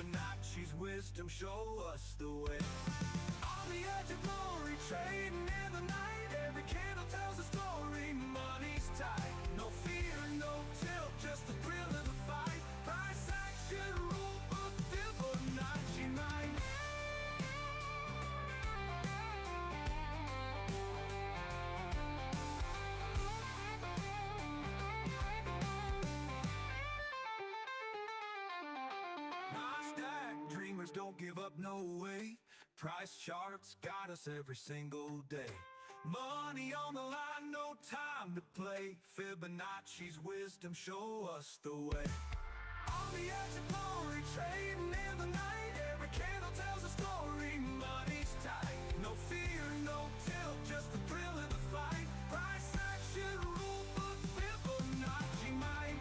Fibonacci's wisdom show us the way. On the edge of glory, trading in the night, every candle tells a story, money's tight. No fear, no tilt, just the thrill of the fight. Price action, rule book, Fibonacci mind. Don't give up, no way. Price charts guide us every single day. Money on the line, no time to play. Fibonacci's wisdom show us the way. On the edge of glory, trading in the night, every candle tells a story, money's tight. No fear, no tilt, just the thrill of the fight. Price action, rule book, Fibonacci mind.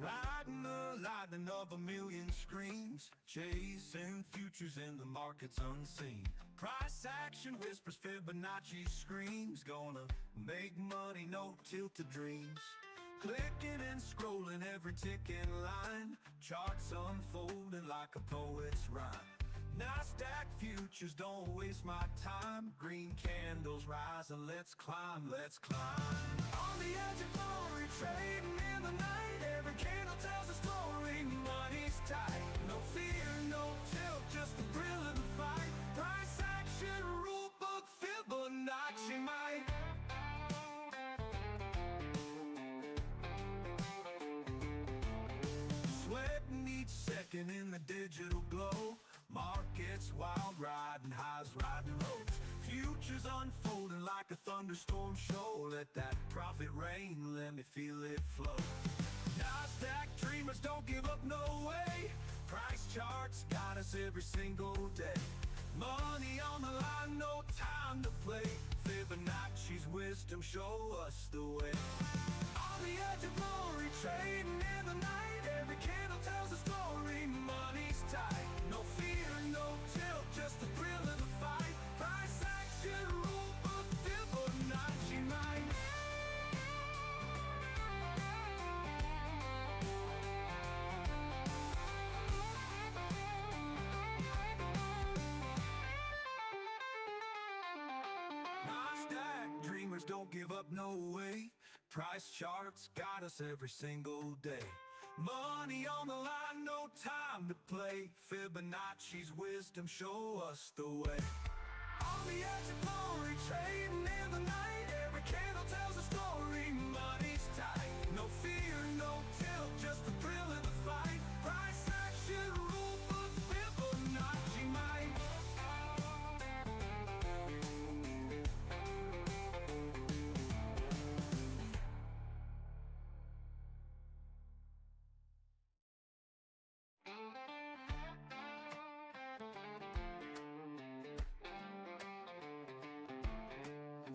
Riding the lightning of a million screens, chasing futures in the markets unseen. Price action whispers, Fibonacci screams, gonna make money, no tilted dreams. Clicking and scrolling every ticking line, charts unfolding like a poet's rhyme. NASDAQ futures, don't waste my time. Green candles rise and let's climb, let's climb. On the edge of glory, trading in the night, every candle tells a story, money's tight. No fear, no tilt, just the thrill of the fight. Price action, rule book, Fibonacci might. Sweating each second in the digital glow, markets wild, riding highs, riding lows. Futures unfolding like a thunderstorm show. Let that profit rain, let me feel it flow. NASDAQ dreamers, don't give up, no way. Price charts guide us every single day. Money on the line, no time to play. Fibonacci's wisdom show us the way. On the edge of glory, trading in the night, every candle tells a story, money's tight. No fear, no tilt, just the thrill of the fight. Price action, rule book, Fibonacci mind. NASDAQ dreamers, don't give up, no way. Price charts guide us every single day. Money on the line, no time to play. Fibonacci's wisdom show us the way. On the edge of glory, trading in the night, every candle tells a story, money's tight. No fear, no tilt, just the thrill of the fight. Price action, rule book, Fibonacci mind.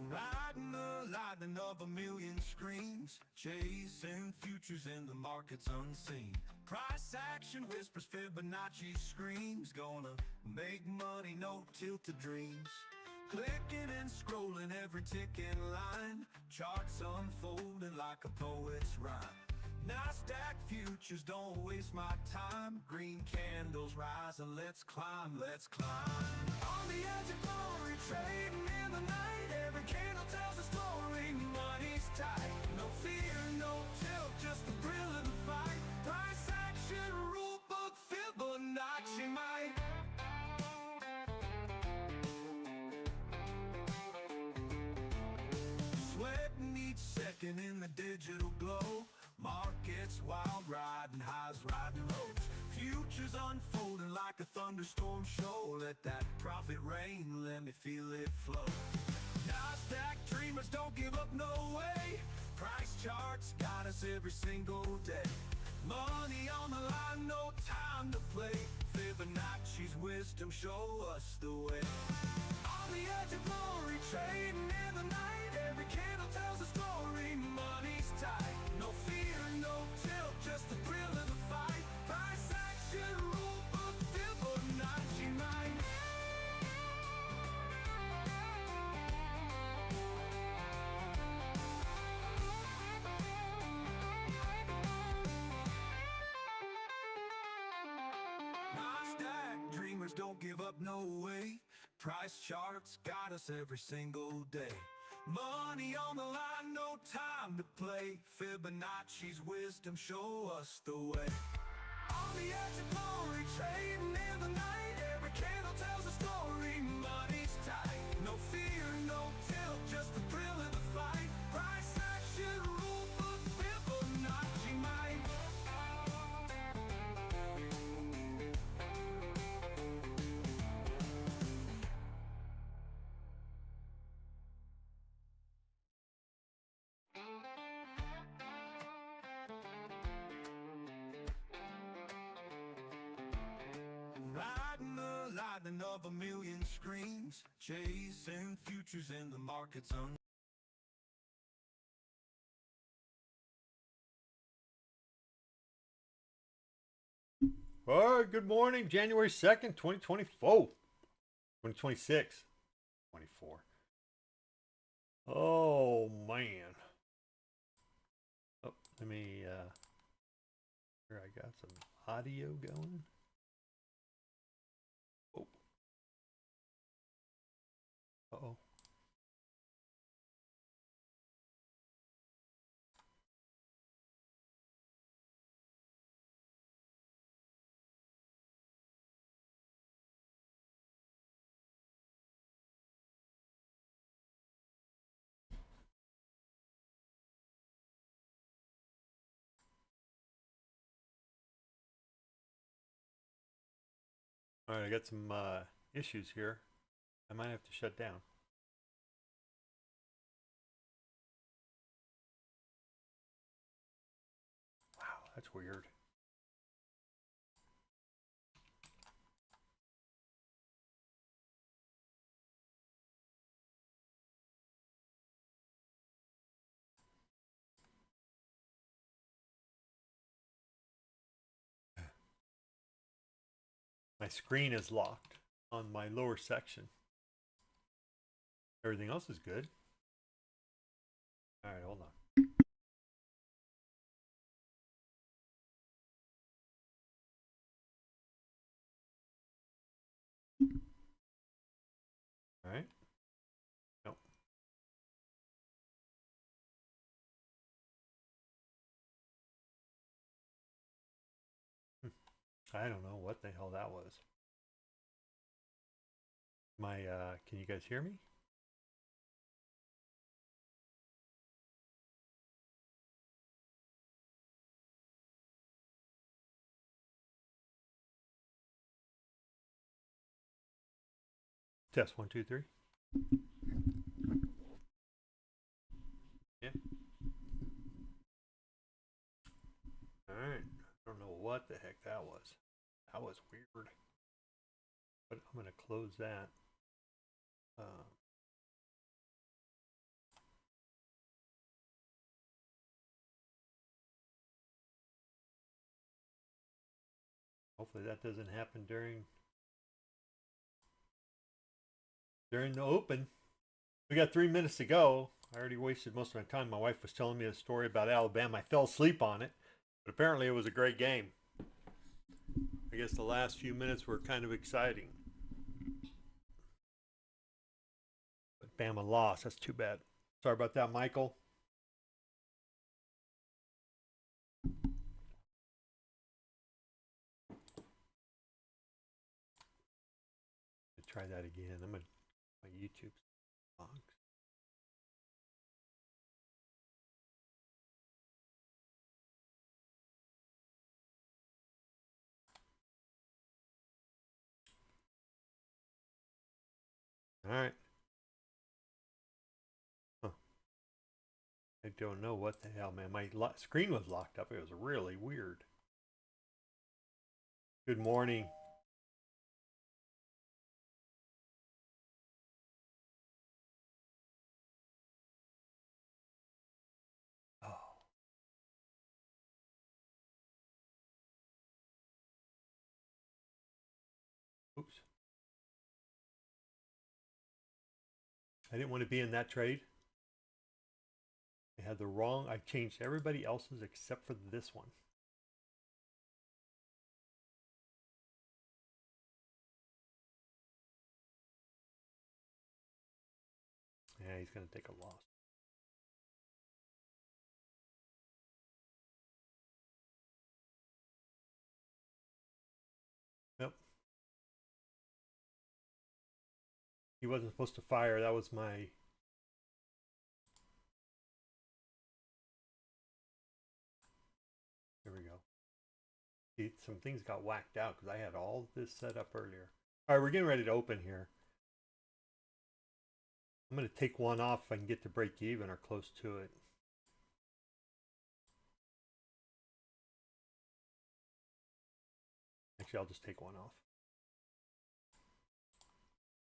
Riding the lightning of a million screens, chasing futures in the markets unseen. Price action whispers, Fibonacci screams, gonna make money, no tilted dreams. Clicking and scrolling every ticking line, charts unfolding like a poet's rhyme. NASDAQ futures, don't waste my time. Green candles rise and let's climb, let's climb. On the edge of glory, trading in the night, every candle tells a story, money's tight. No fear, no tilt, just the thrill of the fight. Price action, rule book, Fibonacci might. Sweating each second in the digital glow, markets wild, riding highs, riding lows. Futures unfolding like a thunderstorm show. Let that profit rain, let me feel it flow. NASDAQ dreamers, don't give up, no way. Price charts guide us every single day. Money on the line, no time to play. Fibonacci's wisdom show us the way. On the edge of glory, trading in the night, every candle tells a story, money's tight. No fear, no tilt, just don't give up, no way. Price charts got us every single day. Money on the line, no time to play. Fibonacci's wisdom show us the way. On the edge of glory, trading in the night. Every candle tells a story, money's tight. No fear, no tilt, just the thrill of the fight. Price action, rule book, Fibonacci might. Riding the lightning of a million screens, chasing futures in the markets All right, good morning, January 2nd, 2024. 2026. 24. Oh, man. Oh, let me, here I got some audio going. Oh. Uh-oh. All right, I got some issues here. I might have to shut down. Wow, that's weird. My screen is locked on my lower section. Everything else is good. All right, hold on. All right. Nope. I don't know what the hell that was. My, can you guys hear me? Test 1, 2, 3. Yeah. All right. I don't know what the heck that was. That was weird. But I'm going to close that. Hopefully that doesn't happen during the open. We got 3 minutes to go. I already wasted most of my time. My wife was telling me a story about Alabama. I fell asleep on it, but apparently it was a great game. I guess the last few minutes were kind of exciting. But Bama lost. That's too bad. Sorry about that, Michael. Try that again. I'm gonna my YouTube box. All right. Huh. I don't know what the hell, man. My screen was locked up. It was really weird. Good morning. Oh. Oops. I didn't want to be in that trade. I had the wrong, I changed everybody else's except for this one. Yeah, he's going to take a loss. Yep. He wasn't supposed to fire. That was my... There we go. See, some things got whacked out because I had all this set up earlier. All right, we're getting ready to open here. I'm going to take one off if I can get to break even or close to it. Actually, I'll just take one off.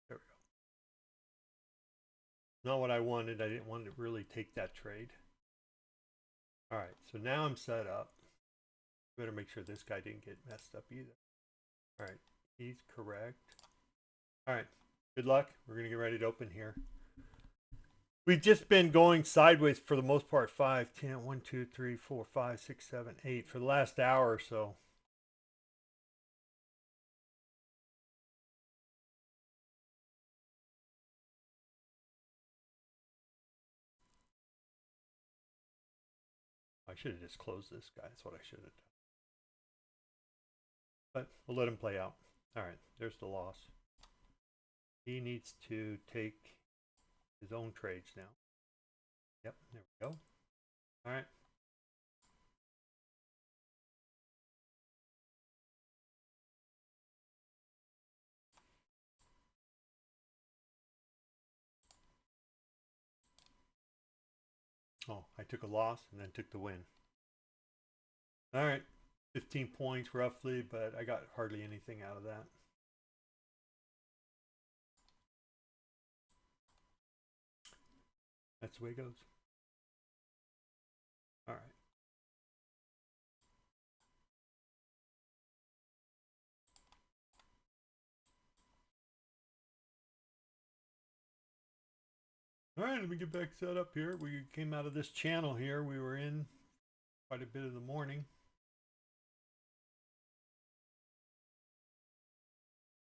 There we go. Not what I wanted. I didn't want to really take that trade. All right, so now I'm set up. Better make sure this guy didn't get messed up either. All right, he's correct. All right, good luck. We're going to get ready to open here. We've just been going sideways for the most part. 5, 10, 1, 2, 3, 4, 5, 6, 7, 8 for the last hour or so. I should have just closed this guy. That's what I should have done. But we'll let him play out. All right, there's the loss. He needs to take his own trades now. Yep, there we go. All right. Oh, I took a loss and then took the win. All right, 15 points roughly, but I got hardly anything out of that. That's the way it goes. All right. All right, let me get back set up here. We came out of this channel here. We were in quite a bit of the morning.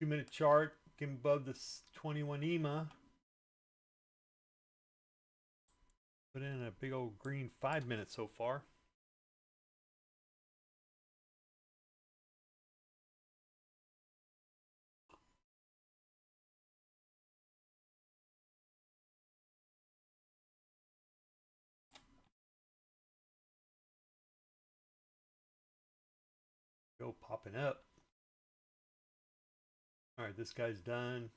2-minute chart, came above this 21 EMA. Put in a big old green 5 minutes so far. Go popping up. All right, this guy's done.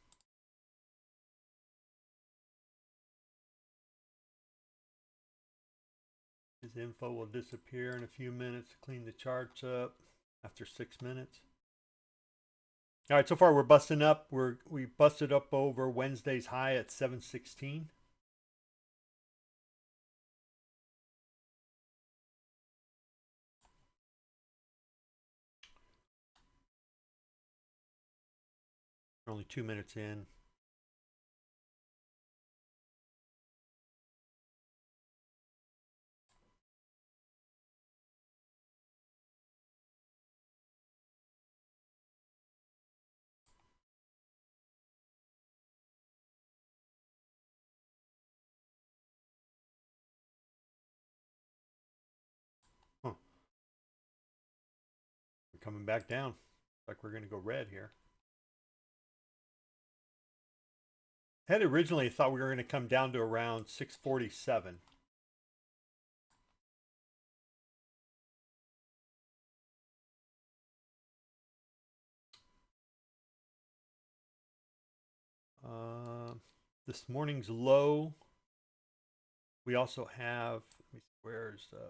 His info will disappear in a few minutes to clean the charts up after 6 minutes. All right, so far we're busting up. We busted up over Wednesday's high at 716. We're only 2 minutes in. Huh. We're coming back down. Like we're going to go red here. Had originally thought we were going to come down to around 647. This morning's low. We also have, let me see, where's, let's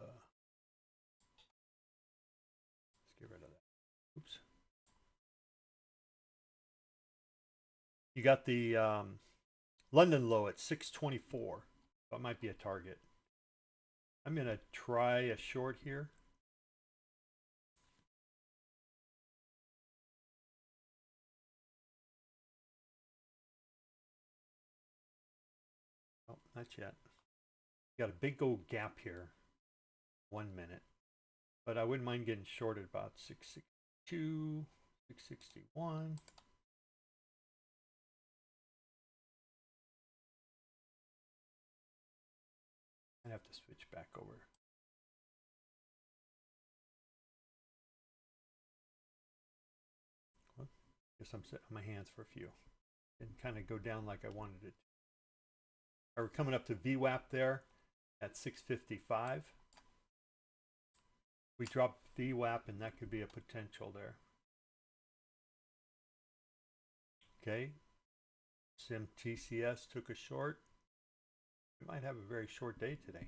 get rid of that. Oops. You got the London low at 624. That might be a target. I'm going to try a short here. Oh, not yet. You got a big old gap here. 1 minute. But I wouldn't mind getting shorted about 662, 661. I have to switch back over. Well, guess I'm sitting on my hands for a few. Didn't kind of go down like I wanted it. We're coming up to VWAP there at 655. We dropped VWAP and that could be a potential there. Okay. Sim TCS took a short. We might have a very short day today.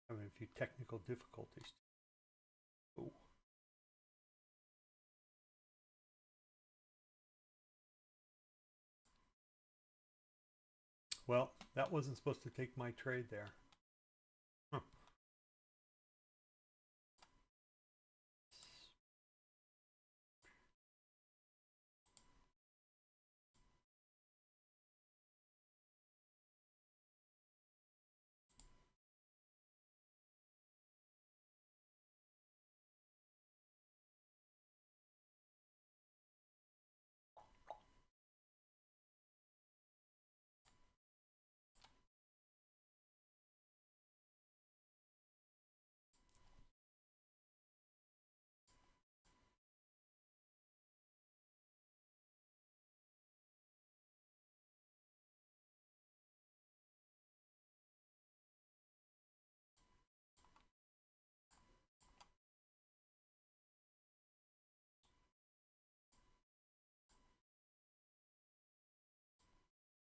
Having a few technical difficulties. Oh. Well, that wasn't supposed to take my trade there. Huh.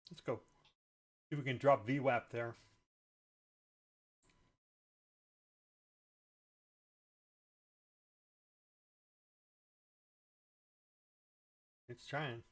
Let's go. See if we can drop VWAP there. It's trying.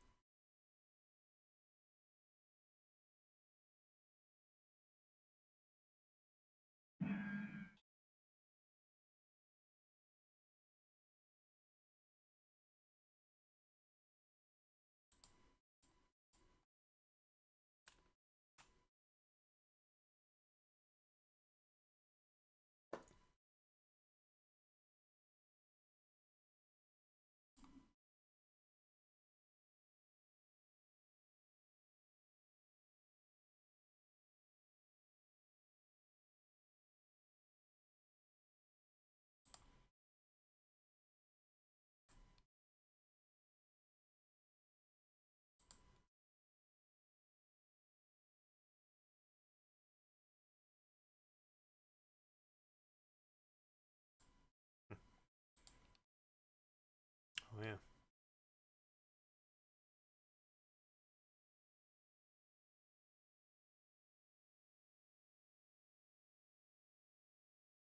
Oh yeah.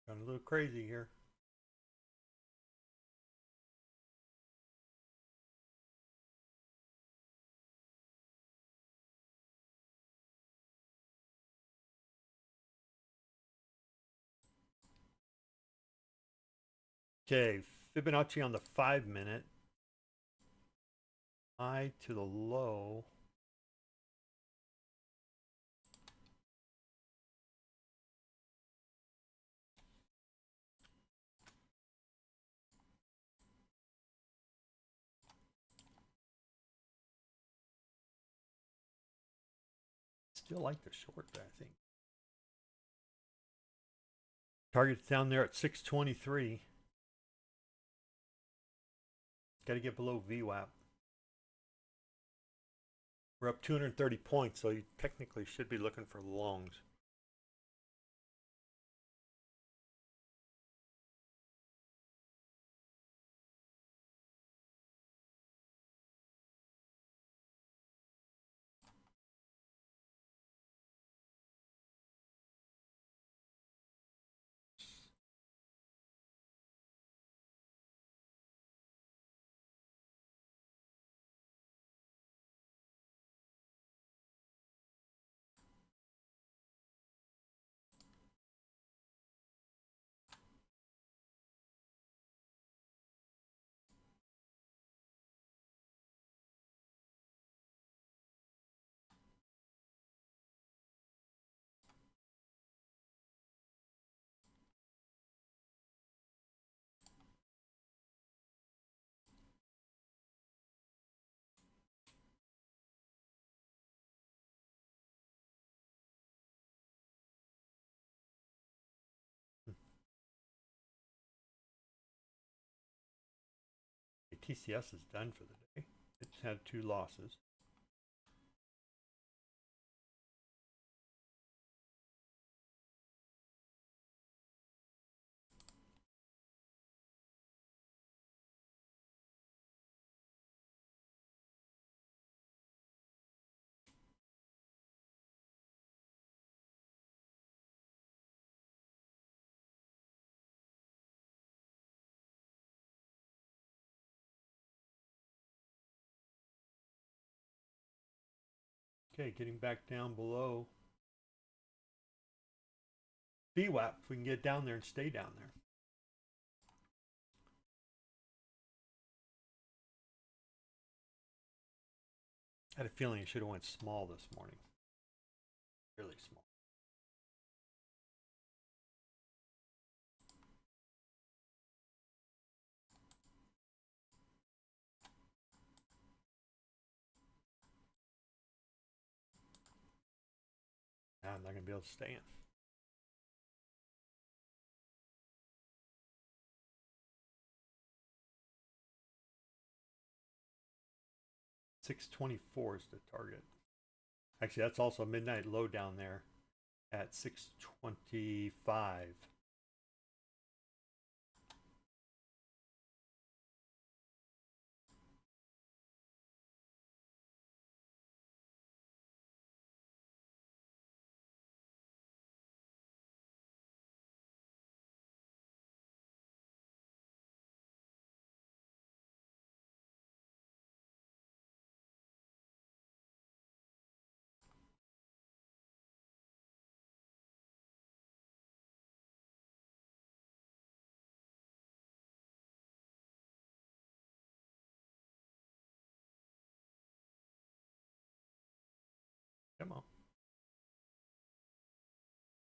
Got a little crazy here. Okay, Fibonacci on the 5-minute. High to the low. Still like the short, I think. Target's down there at 623. Got to get below VWAP. We're up 230 points, so you technically should be looking for longs. TCS is done for the day. It's had 2 losses. Okay, getting back down below VWAP, if we can get down there and stay down there. I had a feeling it should have went small this morning. Really small. Now I'm not going to be able to stay in. $624 is the target. Actually, that's also a midnight low down there at 625. Come on.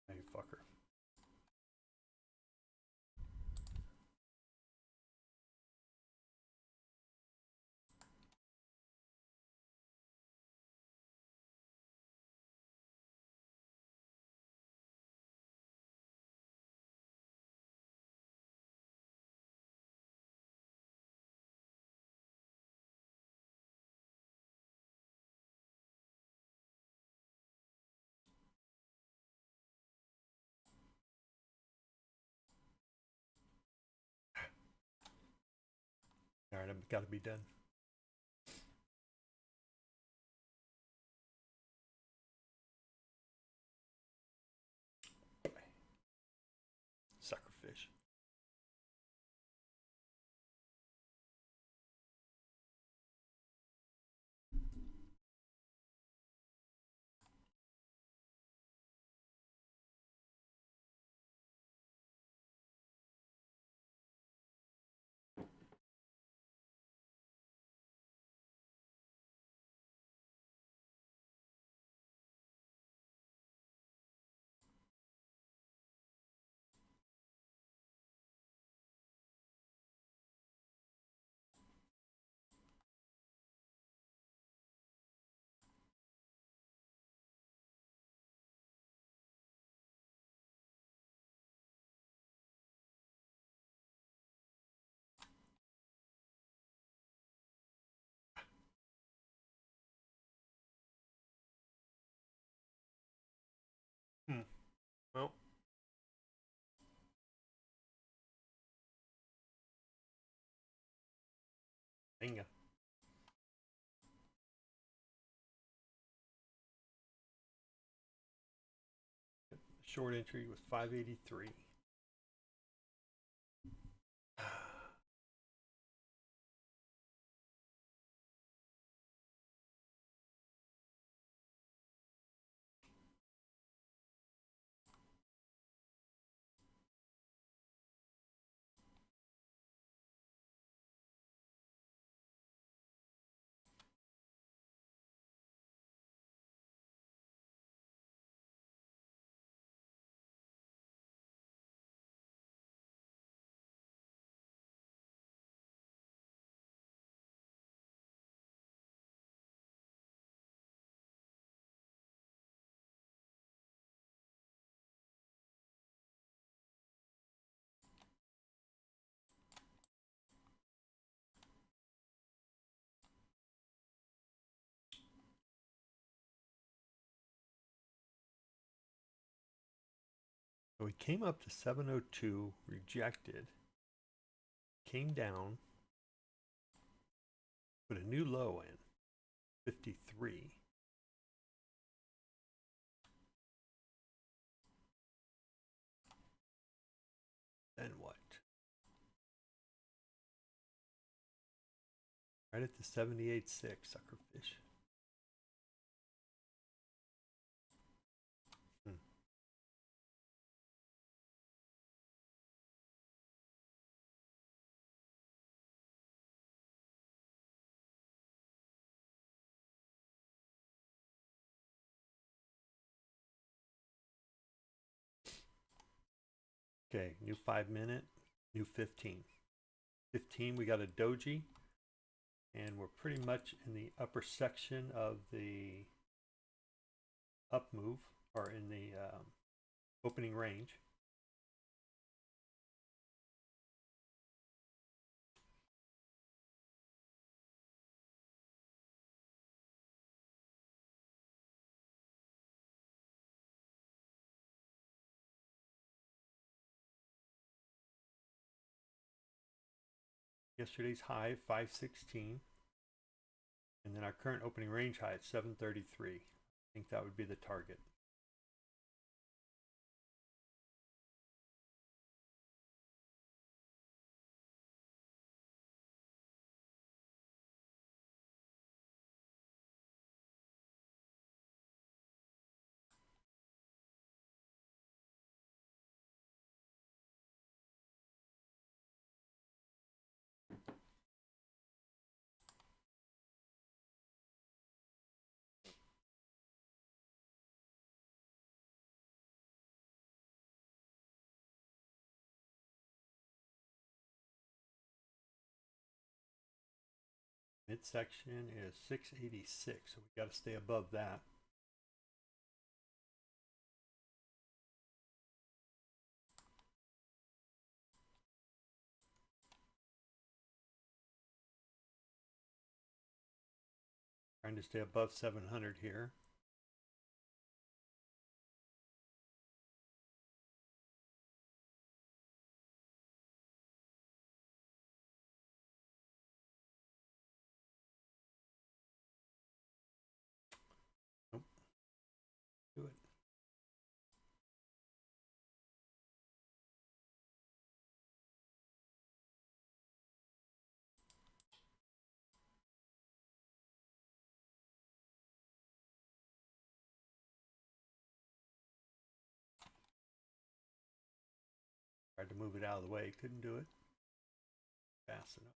Now you fucker. All right, I've got to be done. Suckerfish. Well, bingo. Short entry with 583. So we came up to 702, rejected, came down, put a new low in, 53. Then what? Right at the 78.6, suckerfish. Okay, new 5 minute, new 15. 15, we got a doji, and we're pretty much in the upper section of the up move, or in the opening range. Yesterday's high 516, and then our current opening range high at 733. I think that would be the target. Midsection is 686, so we got to stay above that. Trying to stay above 700 here. Nope. Do it. Tried to move it out of the way, couldn't do it fast enough.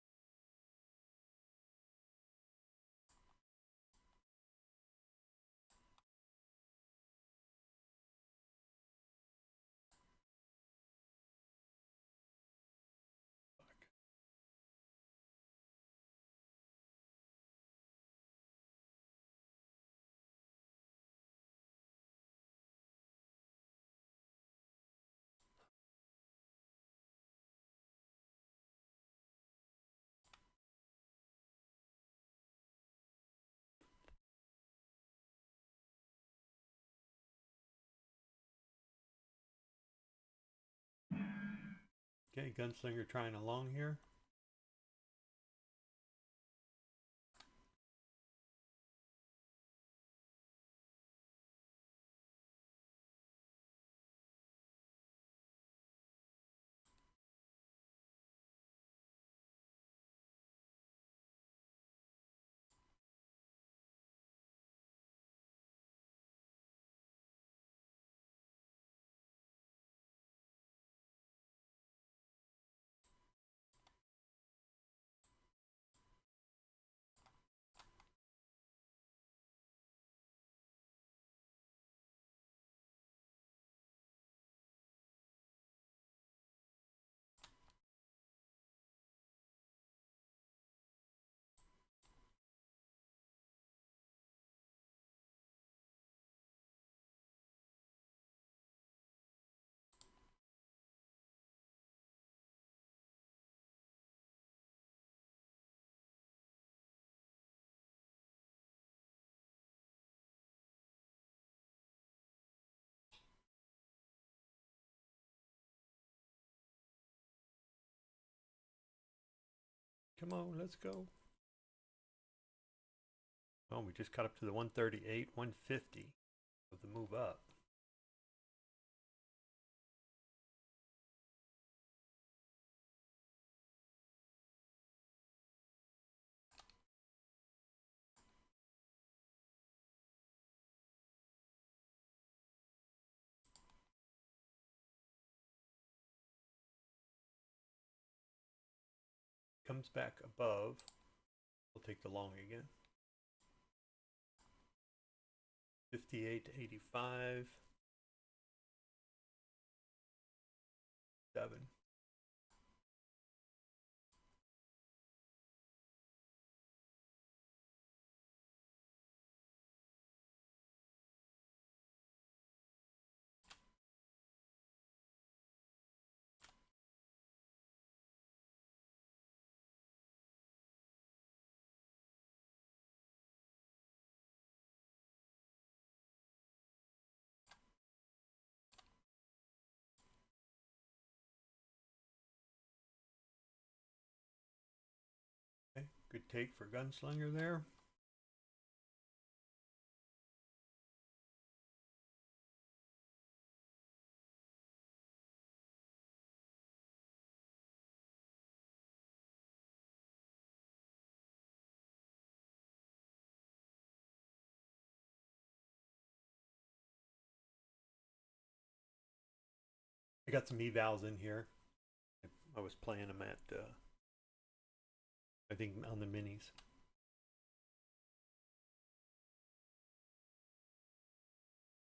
Okay, gunslinger trying along here. Come on, let's go. Oh, we just got up to the 138, 150 of the move up. Comes back above. We'll take the long again. 58 to 85. 7. Okay, good take for Gunslinger there. I got some evals in here. I was playing them at, I think, on the minis.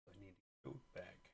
I need to go back.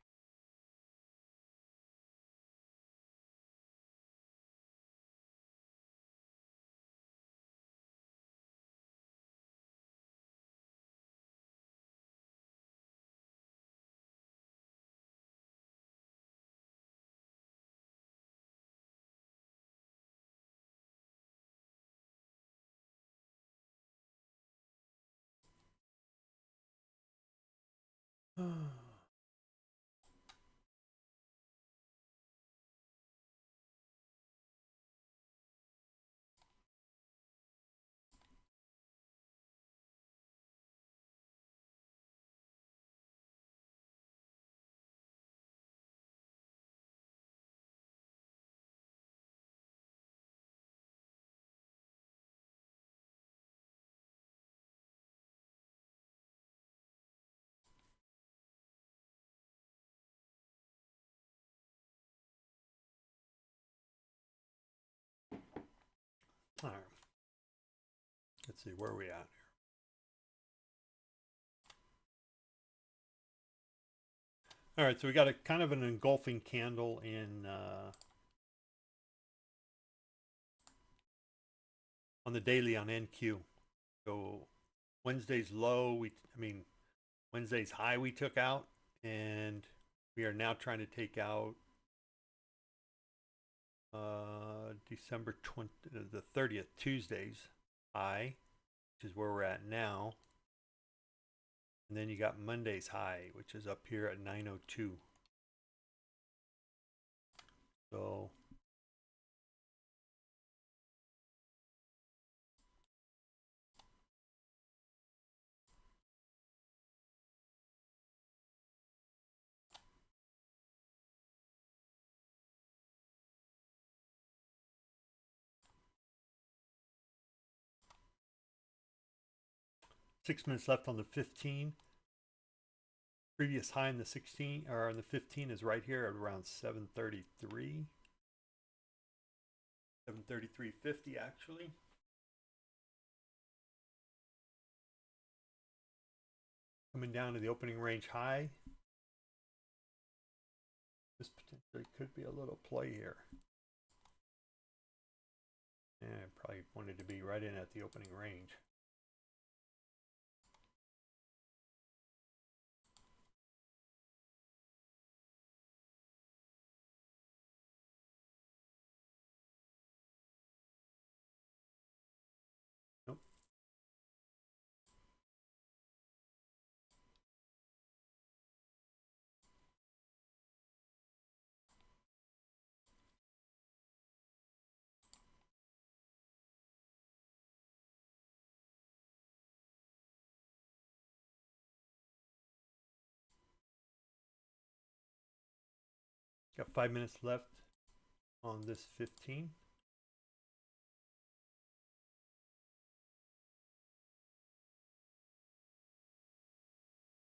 All right. Let's see where we at here. All right, so we got a kind of an engulfing candle in on the daily on NQ. So Wednesday's low, Wednesday's high we took out, and we are now trying to take out December 20, the 30th, Tuesday's high, which is where we're at now. And then you got Monday's high, which is up here at 902. So six minutes left on the 15. Previous high in the 16 or on the 15 is right here at around 733. 733.50 actually. Coming down to the opening range high. This potentially could be a little play here. Yeah, I probably wanted to be right in at the opening range. Nope. Got 5 minutes left on this 15.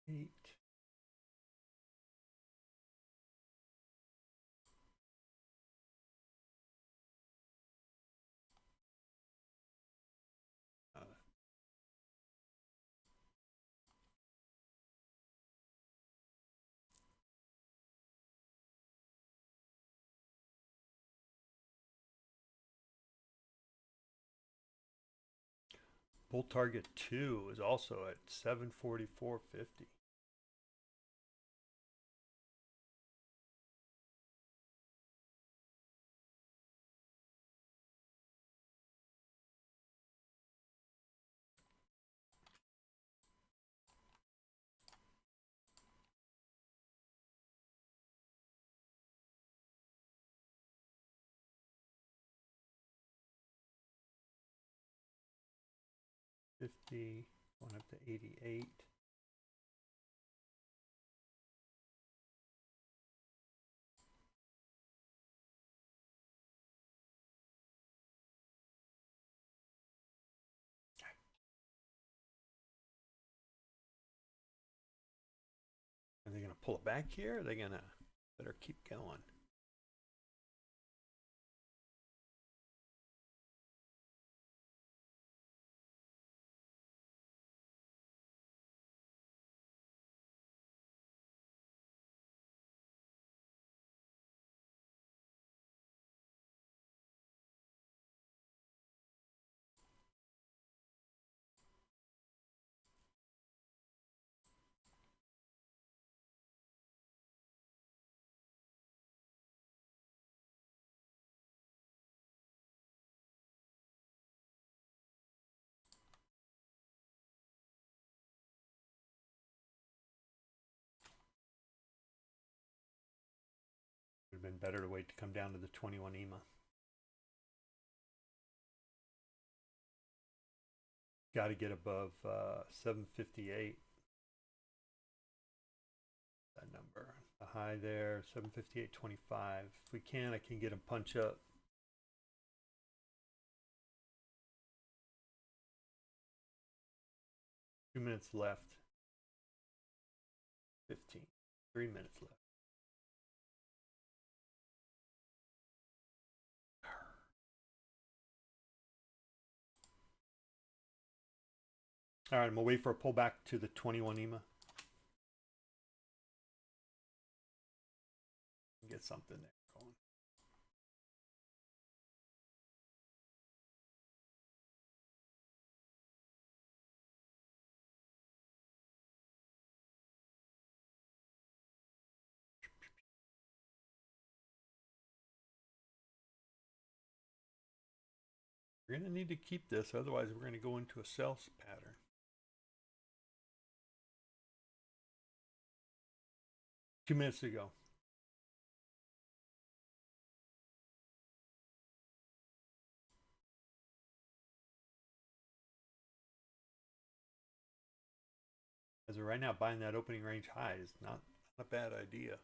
Eight. Bull target 2 is also at 744.50. Going up to 88. Are they going to pull it back here? Or are they going to better keep going? Would have been better to wait to come down to the 21 EMA. Got to get above 758. That number. The high there, 758.25. If we can, I can get him punch up. Two minutes left. 15. 3 minutes left. All right, I'm gonna wait for a pullback to the 21 EMA. Get something there going. We're gonna need to keep this, otherwise we're gonna go into a sell pattern. Two minutes to go. As of right now, buying that opening range high is not a bad idea.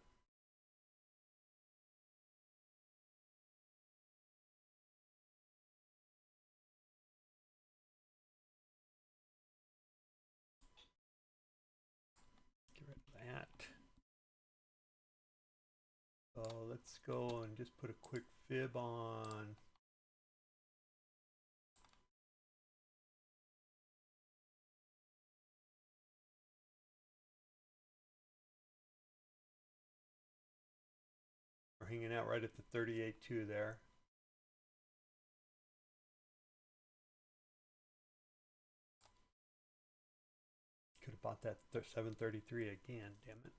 Get rid of that. So let's go and just put a quick fib on. We're hanging out right at the 38.2 there. Could have bought that 733 again, damn it.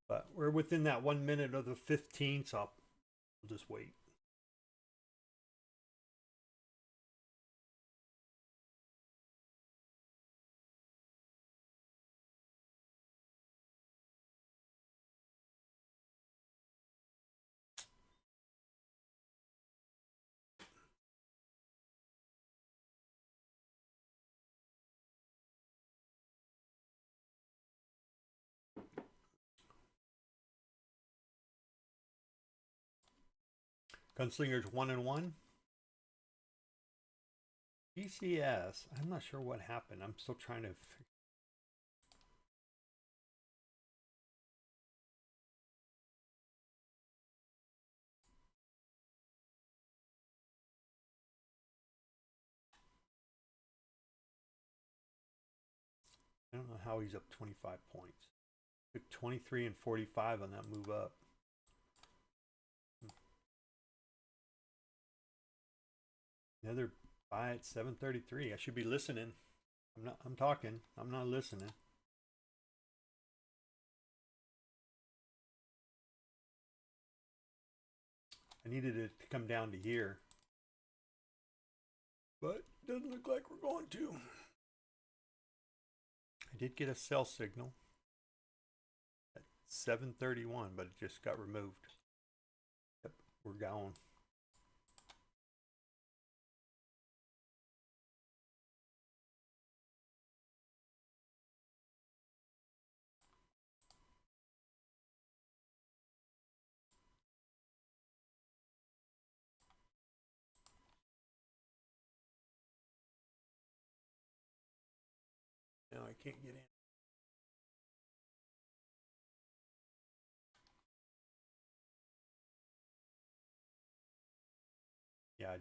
But we're within that 1 minute of the 15, so I'll just wait. Gunslingers 1 and 1. PCS. I'm not sure what happened. I'm still trying to. I don't know how he's up 25 points. Took 23 and 45 on that move up. Another buy at 733. I should be listening. I'm talking. I'm not listening. I needed it to come down to here. But it doesn't look like we're going to. I did get a sell signal at 731, but it just got removed. Yep, we're gone. No, I can't get in. Yeah,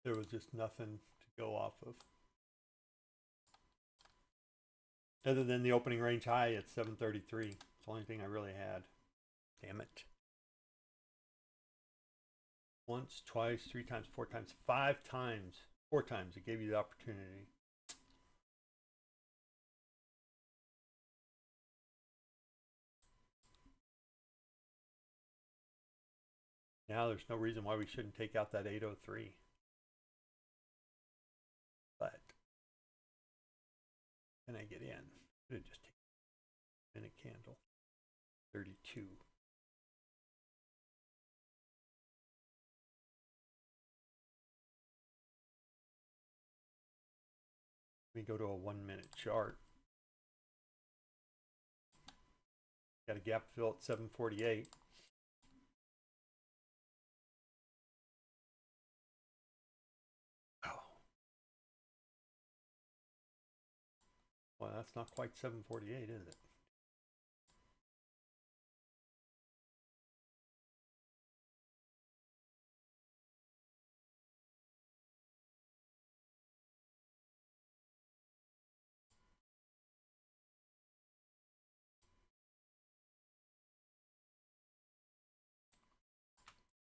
there was just nothing to go off of. Other than the opening range high at 733. It's the only thing I really had. Damn it. Once, twice, 3 times, 4 times, 5 times. 4 times it gave you the opportunity. Now there's no reason why we shouldn't take out that 803. But can I get in? Could have just taken a minute candle. 32. Let me go to a 1 minute chart. Got a gap fill at 748. Well, that's not quite 748, is it?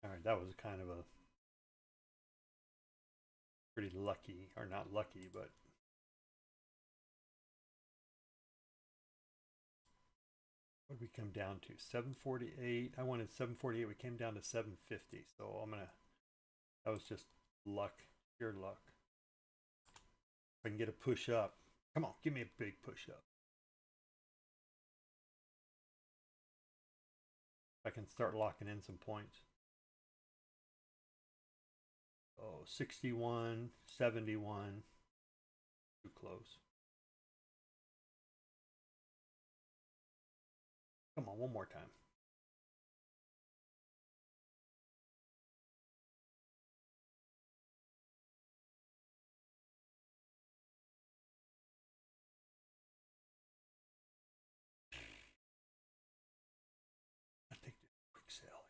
All right, that was kind of a pretty lucky, or not lucky, but what did we come down to? 748. I wanted 748. We came down to 750. So that was just luck, pure luck. If I can get a push up. Come on, give me a big push up. I can start locking in some points. Oh, 61, 71. Too close. Come on, one more time. I think just a quick sell.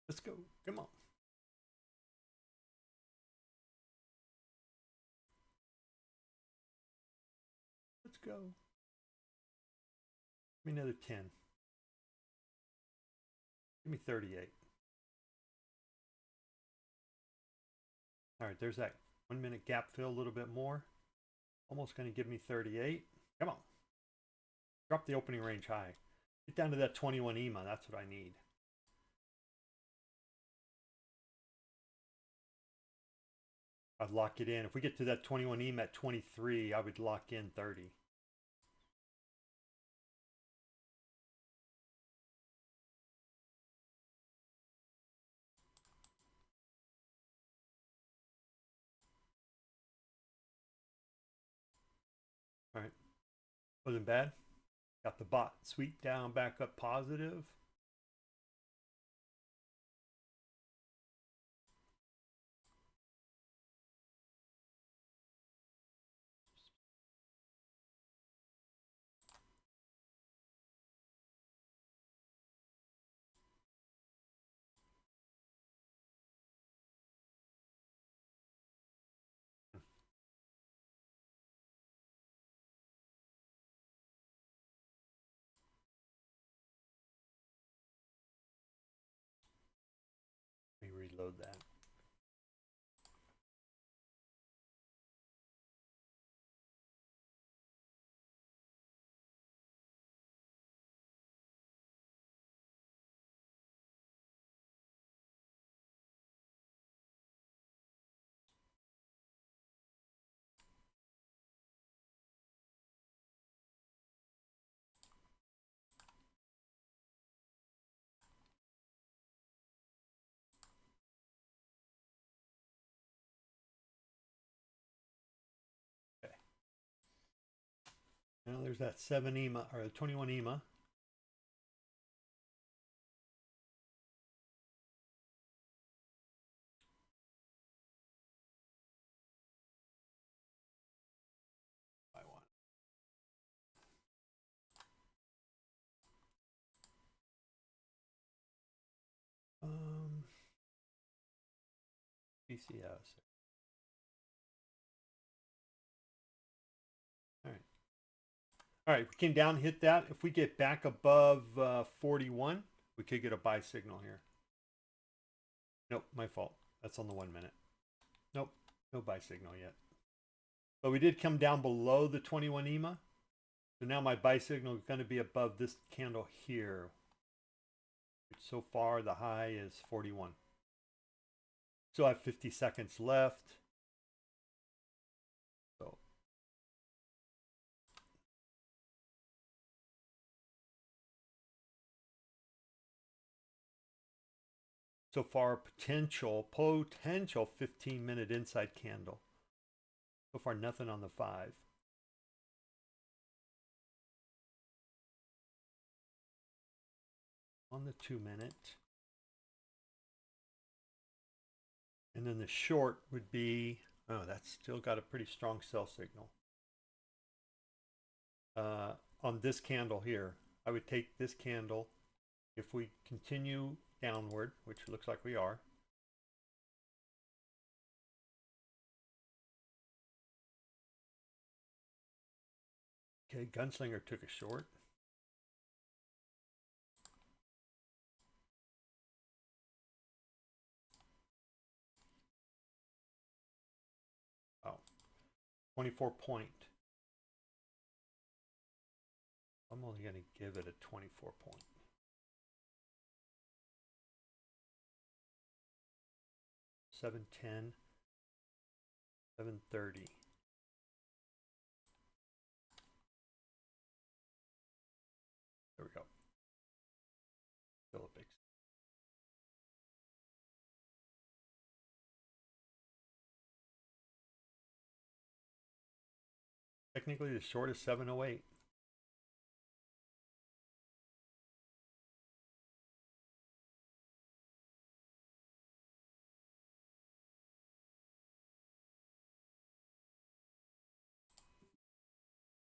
Let's go. Come on. Let's go. Give me another 10. Give me 38. All right, there's that 1 minute gap fill, a little bit more. Almost going to give me 38. Come on. Drop the opening range high. Get down to that 21 EMA. That's what I need. I'd lock it in. If we get to that 21 EMA at 23, I would lock in 30. All right. Wasn't bad. Got the bot sweep down, back up positive. Let me reload that. Okay. Now there's that 7 EMA or 21 EMA. I want. BCS. All right. All right, we came down, hit that. If we get back above 41, we could get a buy signal here. Nope, my fault. That's on the 1 minute. Nope, no buy signal yet. But we did come down below the 21 EMA. So now my buy signal is going to be above this candle here. So far, the high is 41. So I have 50 seconds left. So far, potential 15-minute inside candle. So far, nothing on the 5. On the 2 minute. And then the short would be, oh, that's still got a pretty strong sell signal. On this candle here, I would take this candle. If we continue downward, which looks like we are, okay, Gunslinger took a short. Oh, 24 point. I'm only going to give it a 24 point. $7.10, $7.30. There we go. Philippines. Technically, the short is 708.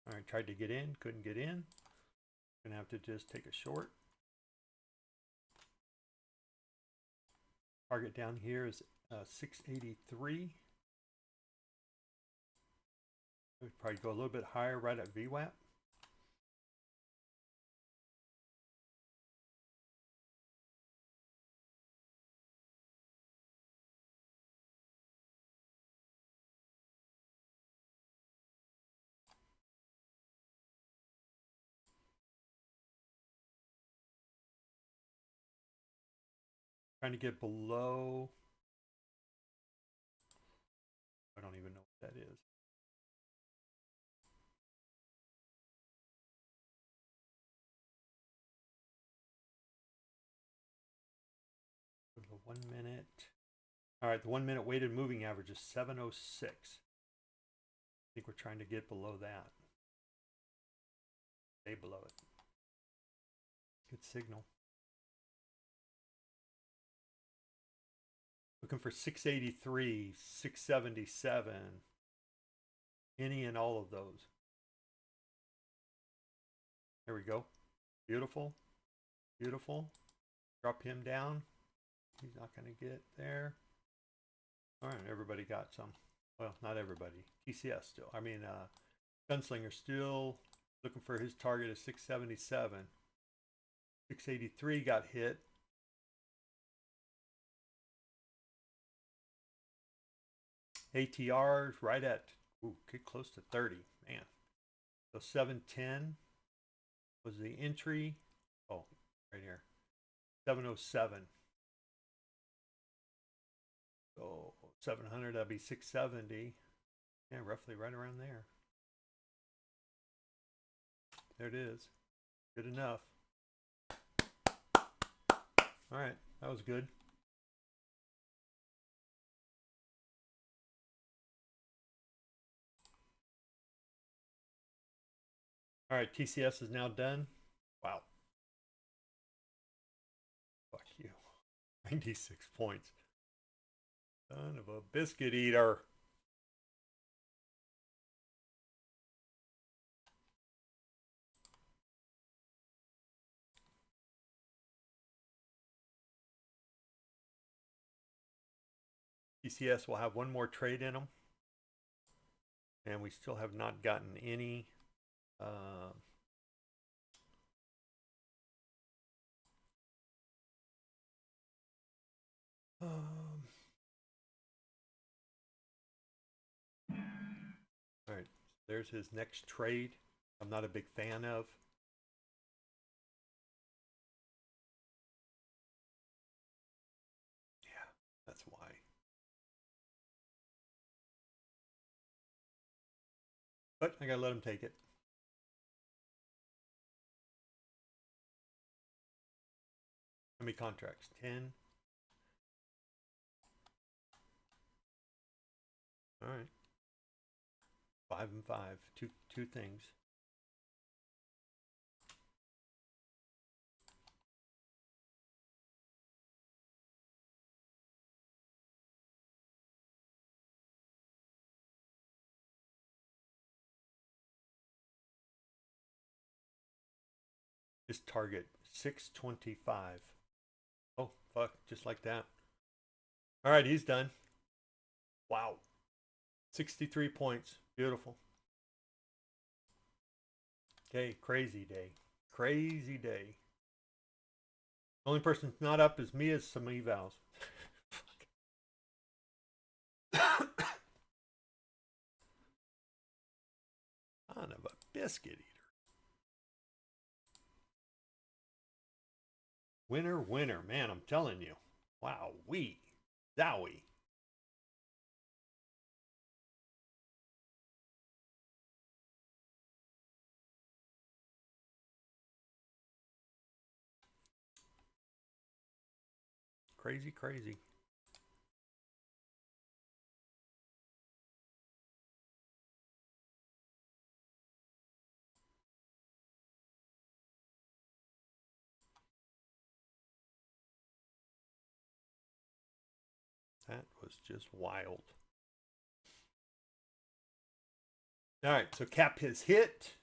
All right, tried to get in, couldn't get in. Gonna have to just take a short. Target down here is 683. We'd probably go a little bit higher right at VWAP. Trying to get below. I don't even know what that is. The 1 minute. All right, the 1 minute weighted moving average is 706. I think we're trying to get below that. Stay below it. Good signal. Looking for 683, 677. Any and all of those. There we go. Beautiful. Beautiful. Drop him down. He's not going to get there. All right, everybody got some. Well, not everybody. TCS still. I mean, Gunslinger still looking for his target of 677. 683 got hit. ATRs right at, get close to 30, man. So 710 was the entry. Oh, right here. 707. So 700, that'd be 670. Yeah, roughly right around there. There it is. Good enough. All right, that was good. All right, TCS is now done. Wow. Fuck you. 96 points. Son of a biscuit eater. TCS will have one more trade in them. And we still have not gotten any all right, there's his next trade. I'm not a big fan of. Yeah, that's why. But I gotta let him take it. How many contracts? 10. All right. 5 and 5. Two things. His target 625. Oh, fuck, just like that. All right, he's done. Wow. 63 points. Beautiful. Okay, crazy day. Crazy day. Only person not up is me, is some evals. Son of a biscuit eater. Winner, winner. Man, I'm telling you. Wow, Zowie. Crazy, crazy. That was just wild. All right, so Cap has hit.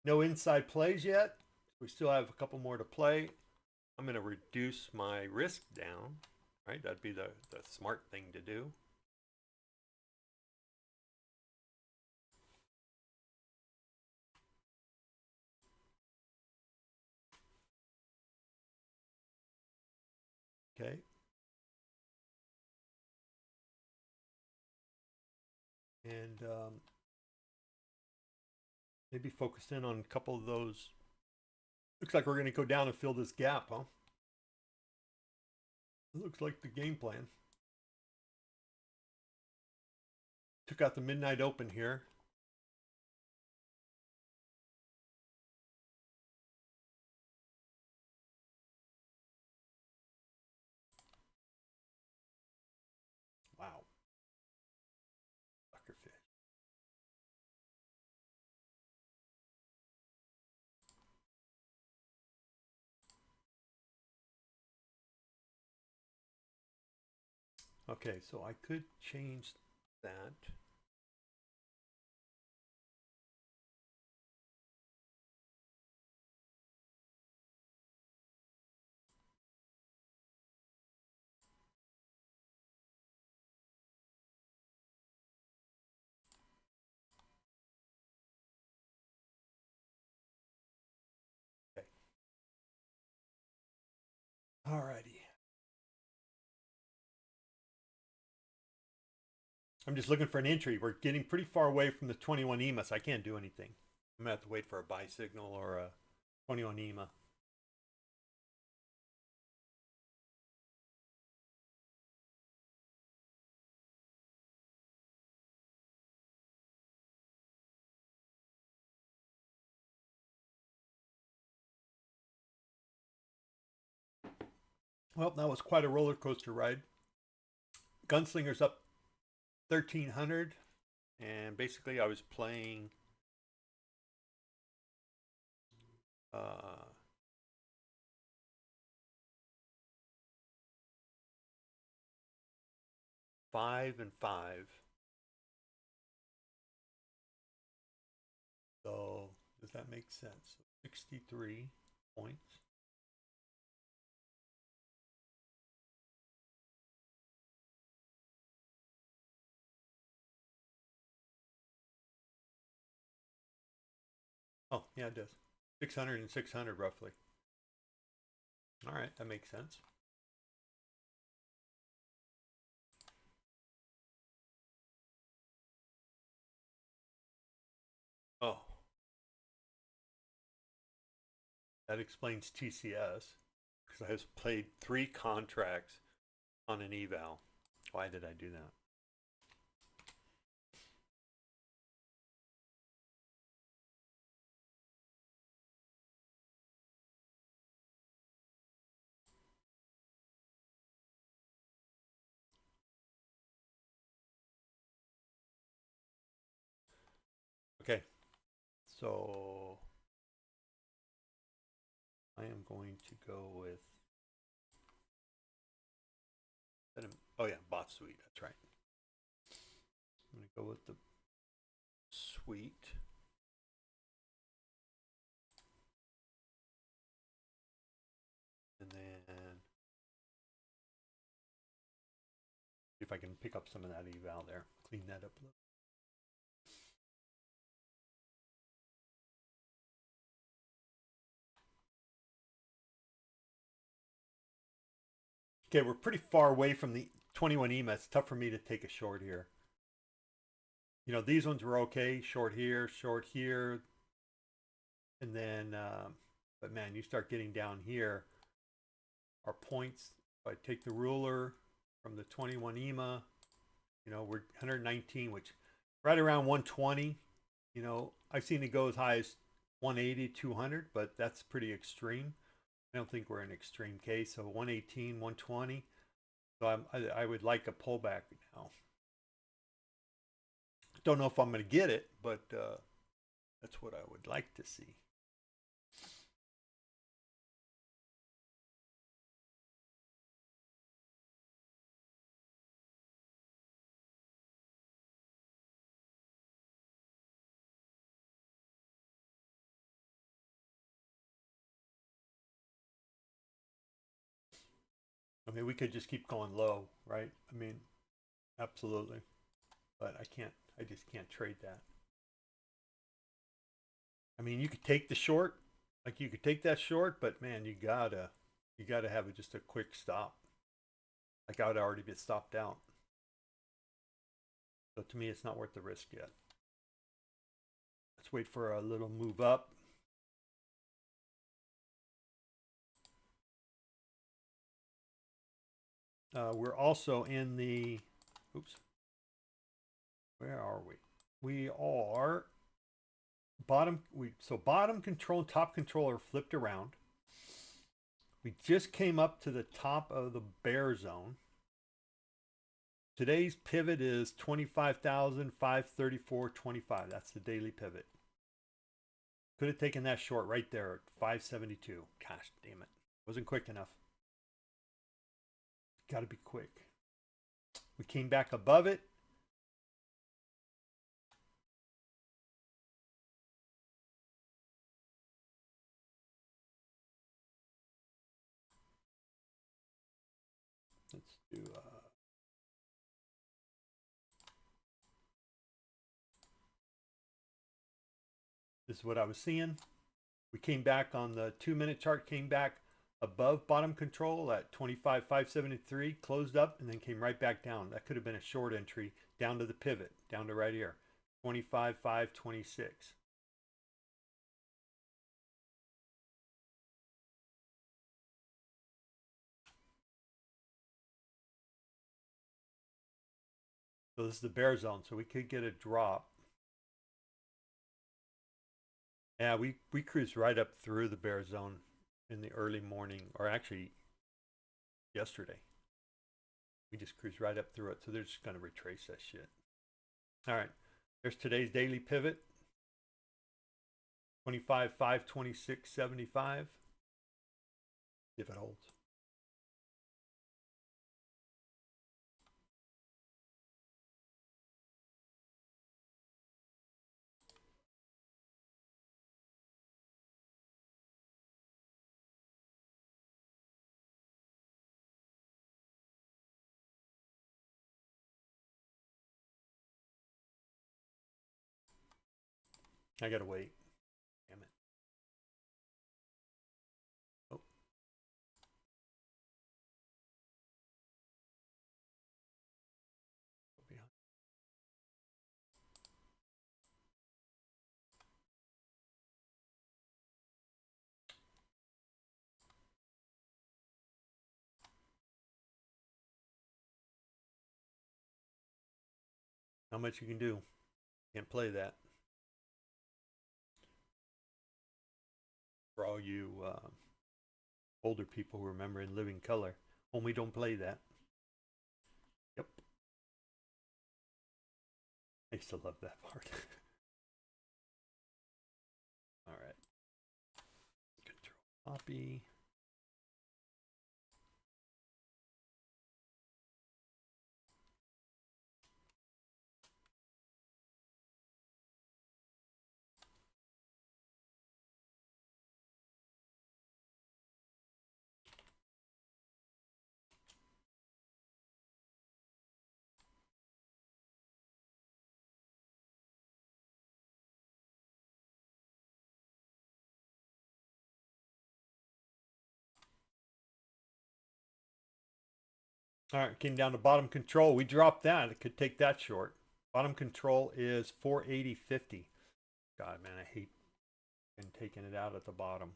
No inside plays yet. We still have a couple more to play. I'm going to reduce my risk down. Right, that'd be the smart thing to do. Okay. And maybe focus in on a couple of those. Looks like we're going to go down and fill this gap, huh? It looks like the game plan. Took out the midnight open here. Wow. Suckerfish. Okay, so I could change that. Okay. Alrighty. I'm just looking for an entry. We're getting pretty far away from the 21 EMA, so I can't do anything. I'm gonna have to wait for a buy signal or a 21 EMA. Well, that was quite a roller coaster ride. Gunslinger's up 1,300, and basically I was playing uh, 5 and 5. So does that make sense? 63 points. Oh, yeah, it does. 600 and 600 roughly. All right, that makes sense. Oh, that explains TCS because I have played 3 contracts on an eval. Why did I do that? Okay, so I am going to go with, oh yeah, bot suite, that's right. I'm going to go with the suite. And then see if I can pick up some of that eval there, clean that up a little. Okay, we're pretty far away from the 21 EMA. It's tough for me to take a short here. You know, these ones were okay. Short here, and then, but man, you start getting down here. Our points, if I take the ruler from the 21 EMA, you know, we're 119, which right around 120. You know, I've seen it go as high as 180, 200, but that's pretty extreme. I don't think we're in extreme case. So 118, 120. So I would like a pullback now. Don't know if I'm going to get it, but that's what I would like to see. I mean, we could just keep going low, right? I mean, absolutely. But I just can't trade that. I mean, you could take the short, like you could take that short, but man, you gotta have just a quick stop. Like I would already be stopped out. So to me, it's not worth the risk yet. Let's wait for a little move up. we're also in the, oops, where are we? We are bottom, bottom control and top control are flipped around. We just came up to the top of the bear zone. Today's pivot is 25,534.25. That's the daily pivot. Could have taken that short right there at 572. Gosh damn it. Wasn't quick enough. Got to be quick. We came back above it. Let's do this is what I was seeing. We came back on the 2-minute chart, came back above bottom control at 25,573, closed up, and then came right back down. That could have been a short entry down to the pivot, down to right here, 25,526. So this is the bear zone, so we could get a drop. Yeah, we cruised right up through the bear zone in the early morning, or actually yesterday. We just cruised right up through it, so they're just going to retrace that shit. All right, there's today's daily pivot. 25,526.75. If it holds. I gotta wait. Damn it. Oh. How much you can do? Can't play that. For all you older people who remember in living color, only don't play that. Yep. I used to love that part. All right. Control copy. All right, came down to bottom control. We dropped that. It could take that short. Bottom control is 480.50. God, man, I hate taking it out at the bottom.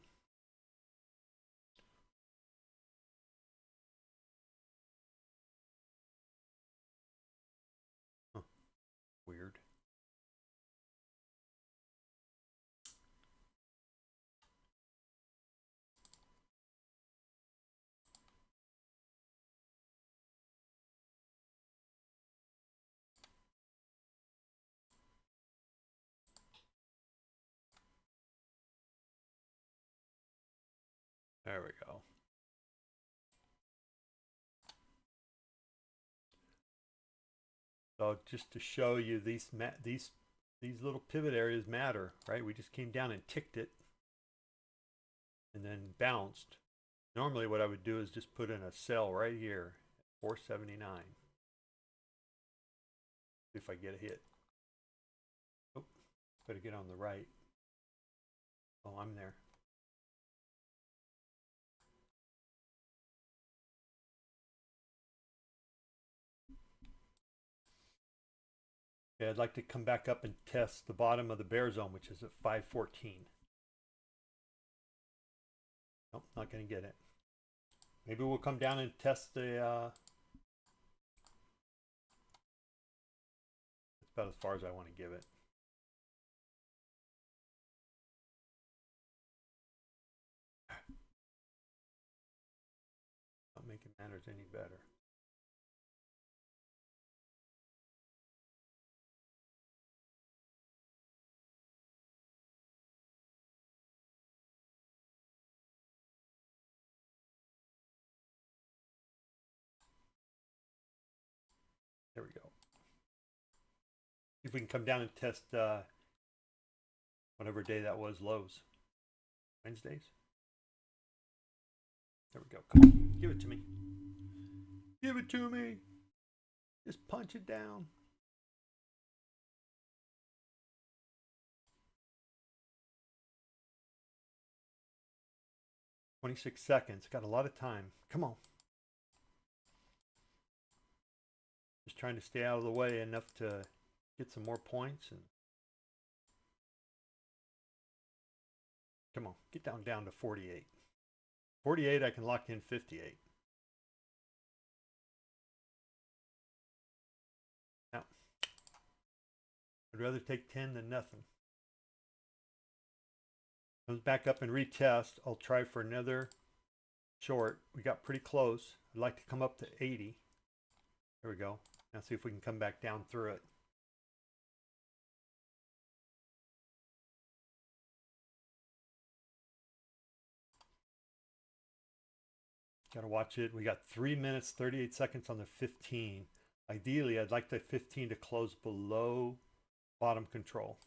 Huh. Weird. There we go. So just to show you, these little pivot areas matter, right? We just came down and ticked it and then bounced. Normally what I would do is just put in a sell right here at 479. If I get a hit. Oh, better get on the right. Oh, I'm there. Okay, I'd like to come back up and test the bottom of the bear zone, which is at 514. Nope, not going to get it. Maybe we'll come down and test the about as far as I want to give it. Not making matters any better. There we go. If we can come down and test whatever day that was, lows. Wednesdays? There we go. Come on. Give it to me. Give it to me. Just punch it down. "26 seconds. Got a lot of time. Come on. Just trying to stay out of the way enough to get some more points. And come on, get down to 48. 48, I can lock in 58. Now, I'd rather take 10 than nothing. Comes back up and retest. I'll try for another short. We got pretty close. I'd like to come up to 80. There we go. Now see if we can come back down through it. Got to watch it. We got 3 minutes, 38 seconds on the 15. Ideally, I'd like the 15 to close below bottom control.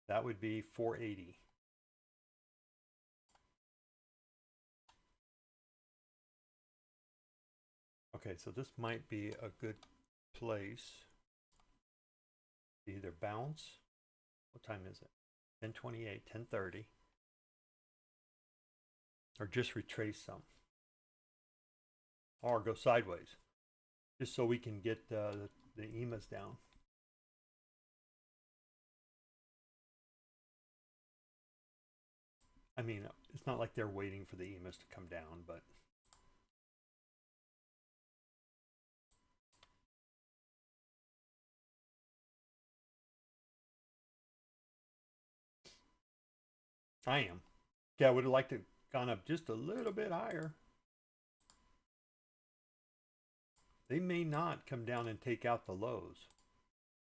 That would be 480. Okay, so this might be a good place to either bounce. What time is it? 10:28, 10:30. Or just retrace some. Or go sideways. Just so we can get the EMAs down. I mean, it's not like they're waiting for the EMAs to come down, but I am. Yeah, I would have liked to gone up just a little bit higher. They may not come down and take out the lows.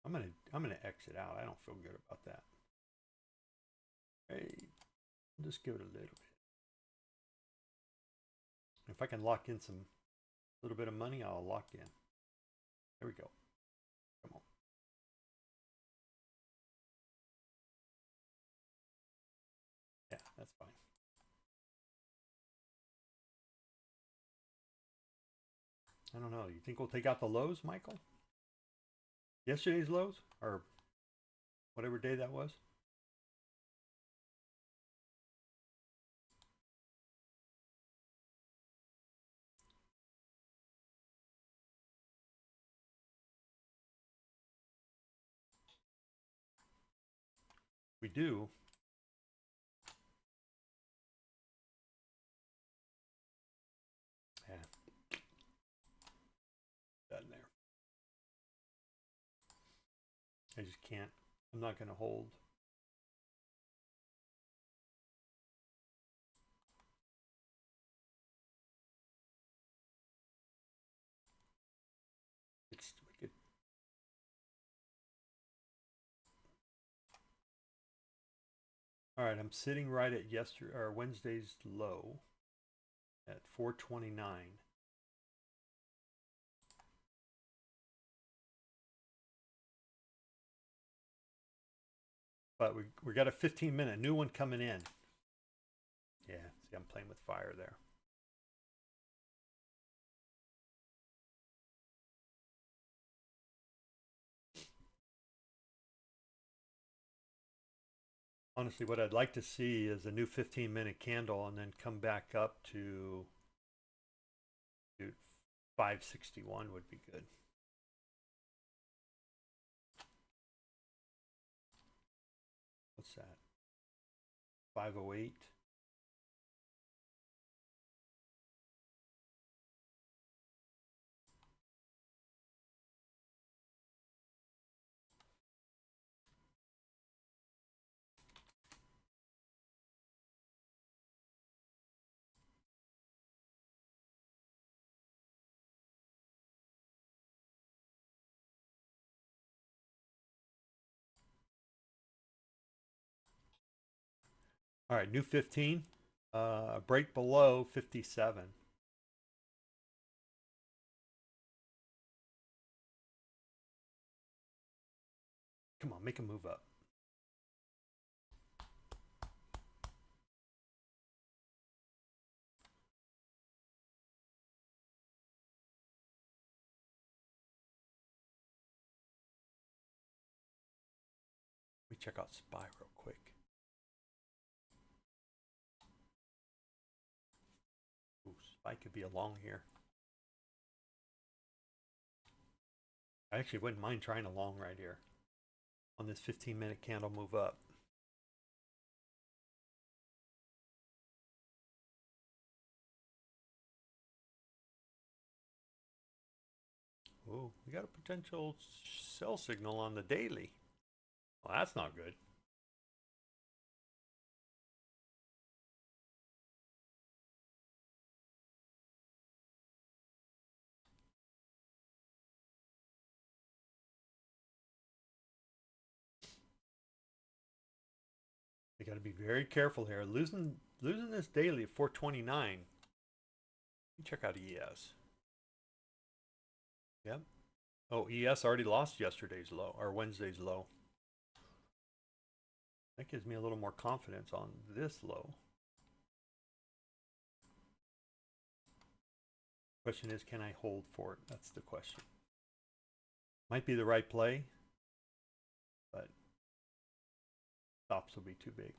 I'm gonna exit out. I don't feel good about that. Hey, I'll just give it a little bit. If I can lock in some little bit of money, I'll lock in. There we go. Come on. Yeah, that's fine. I don't know. You think we'll take out the lows, Michael? Yesterday's lows? Or whatever day that was? We do. Yeah. That in there. I just can't. I'm not going to hold. It's wicked. All right, I'm sitting right at Wednesday's low at 429. But we got a 15-minute new one coming in. Yeah, see, I'm playing with fire there. Honestly, what I'd like to see is a new 15-minute candle and then come back up to 561 would be good. What's that? 508. All right, new 15. Break below 57. Come on, make a move up. Let me check out SPY real quick. Ooh, SPY could be a long here. I actually wouldn't mind trying a long right here on this 15-minute candle move up. Oh, we got a potential sell signal on the daily. Well, that's not good. You got to be very careful here. Losing this daily at 429. Let me check out ES. Yep. Oh, ES already lost yesterday's low or Wednesday's low. That gives me a little more confidence on this low. Question is, can I hold for it? That's the question. Might be the right play, but stops will be too big.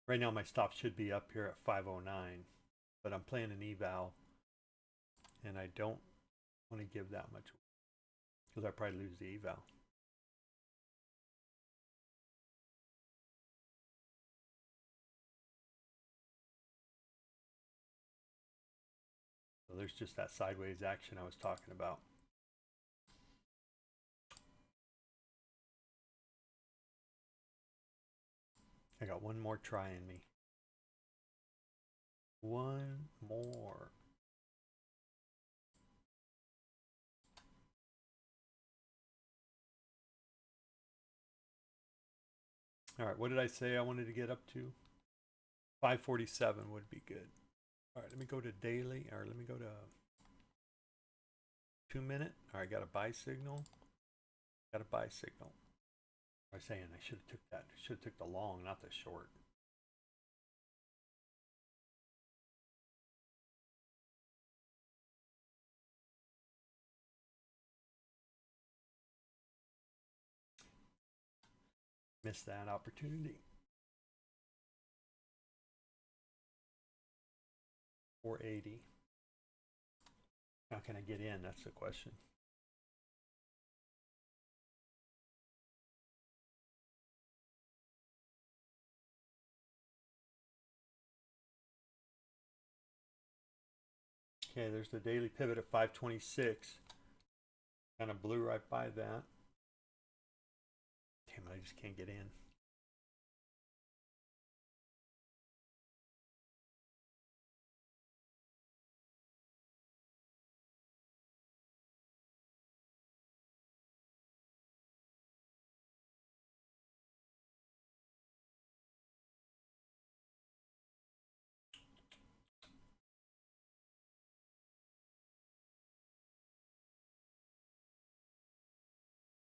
Right now my stop should be up here at 509, but I'm playing an eval and I don't want to give that much because I probably lose the eval. So there's just that sideways action I was talking about. I got one more try in me. One more. All right, what did I say I wanted to get up to? 547 would be good. All right, let me go to daily, or let me go to 2 minute. All right, got a buy signal. Got a buy signal. I was saying I should have took that. Should have took the long, not the short. Missed that opportunity. 480. How can I get in? That's the question. Okay, there's the daily pivot at 526. Kind of blew right by that. Damn it, I just can't get in.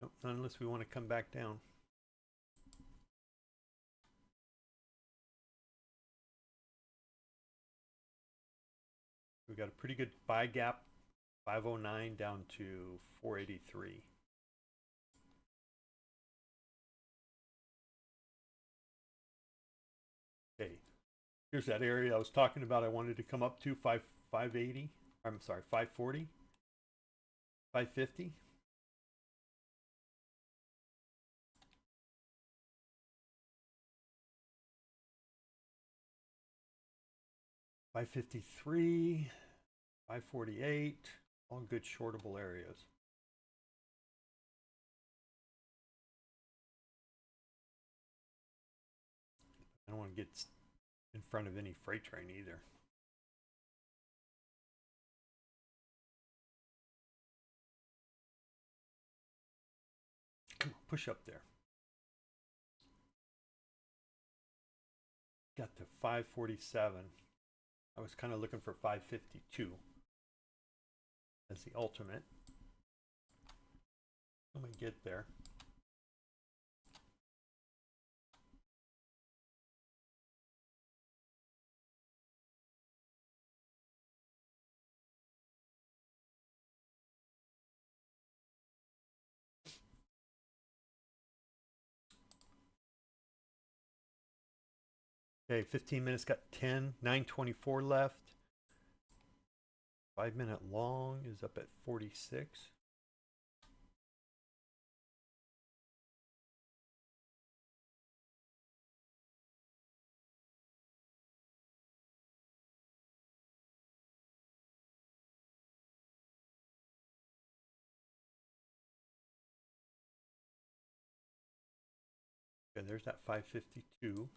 Nope, not unless we want to come back down. We got a pretty good buy gap, 509 down to 483. Okay, here's that area I was talking about. I wanted to come up to 580. I'm sorry, 540, 550. $553, $548, all good shortable areas. I don't want to get in front of any freight train either. Come on, push up there. 547. I was kind of looking for 552 as the ultimate. Let me get there. Okay, 15 minutes, got 10, 9:24 left. 5-minute long is up at 46. Okay, there's that 552.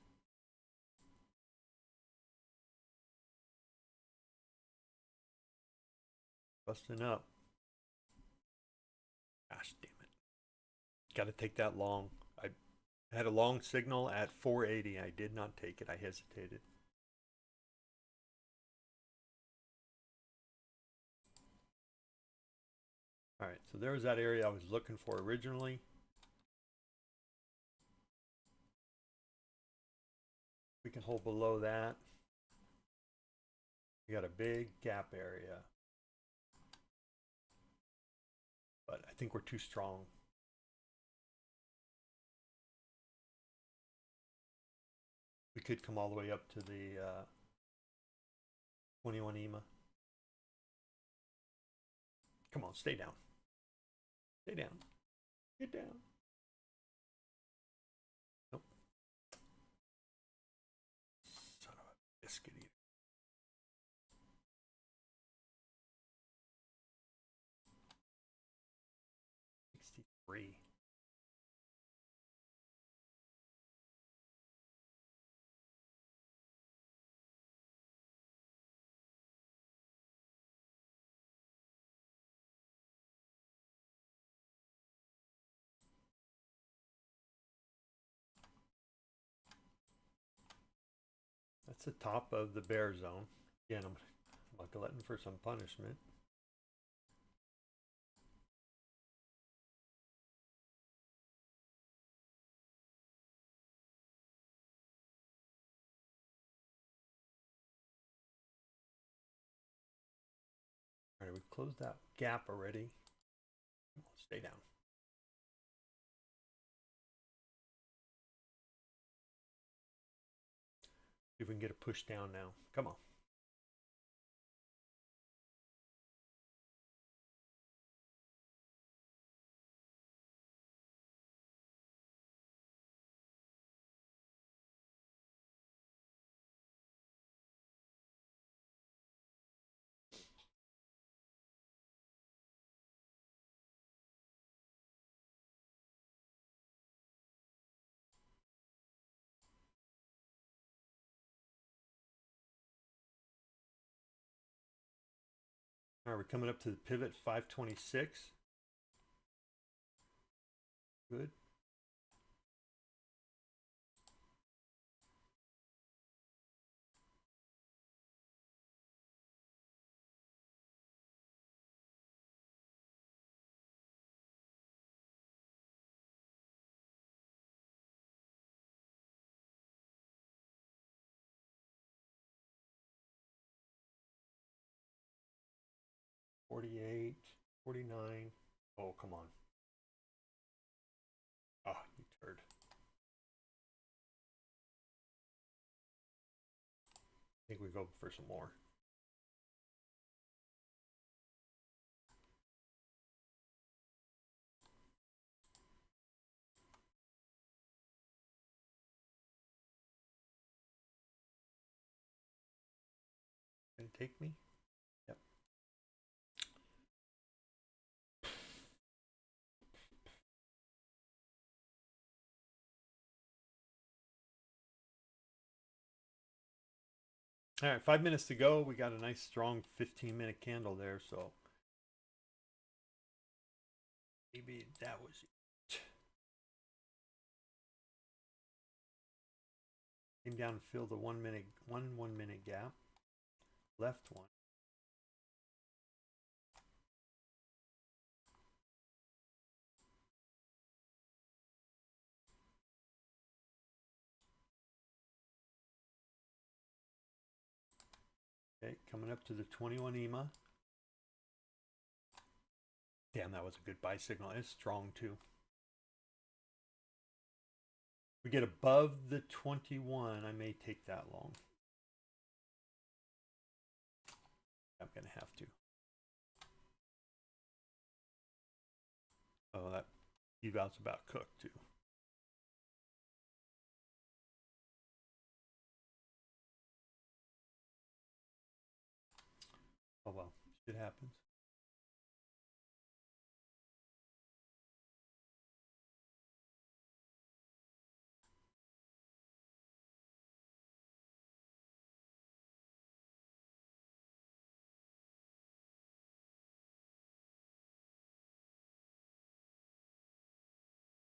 Busting up. Gosh damn it. Got to take that long. I had a long signal at 480. I did not take it. I hesitated. All right, so there was that area I was looking for originally. We can hold below that. We got a big gap area. But I think we're too strong. We could come all the way up to the 21 EMA. Come on, stay down. Stay down. Get down. Nope. Son of a biscuit eater. Three. That's the top of the bear zone. Again, I'm glutton for some punishment. All right, we closed that gap already. Stay down. See if we can get a push down now. Come on. All right, we're coming up to the pivot 526. Good. $48, $49. Oh, come on. Ah, oh, you turd. I think we go for some more. Can it take me? Yep. All right, 5 minutes to go. We got a nice strong 15-minute candle there, so maybe that was it. Came down and filled the 1 minute, one minute gap. Left one. Okay, coming up to the 21 EMA. Damn, that was a good buy signal. It's strong too. We get above the 21, I may take that long. I'm gonna have to. Oh, that eval's about cooked too. Oh well, shit happens.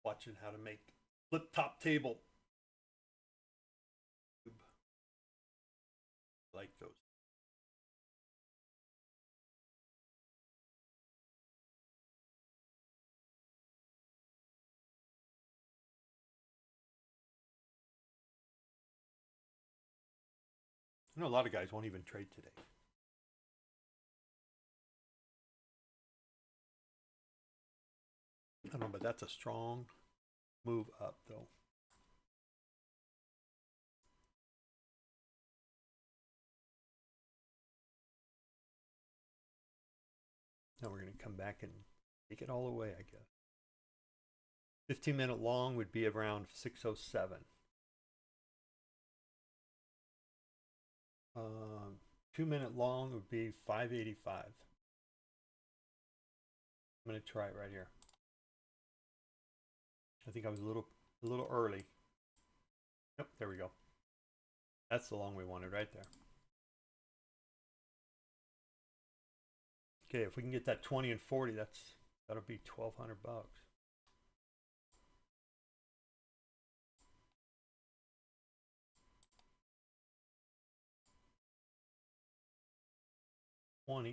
Watching how to make flip top table. Like those. I know a lot of guys won't even trade today. I don't know, but that's a strong move up though. Now we're going to come back and take it all away, I guess. 15-minute long would be around 607. 2-minute long would be 585. I'm going to try it right here. I think I was a little early. Yep, there we go. That's the long we wanted right there. Okay, if we can get that 20 and 40, that'll be $1,200.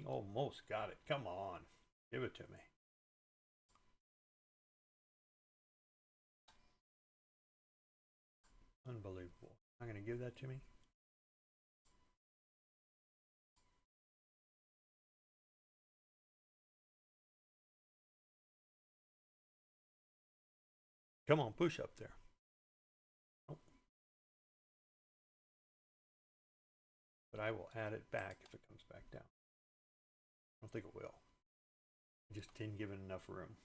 Almost got it. Come on, give it to me. Unbelievable. Not gonna give that to me. Come on, push up there. Nope. But I will add it back if it comes back down. I don't think it will. I just didn't give it enough room.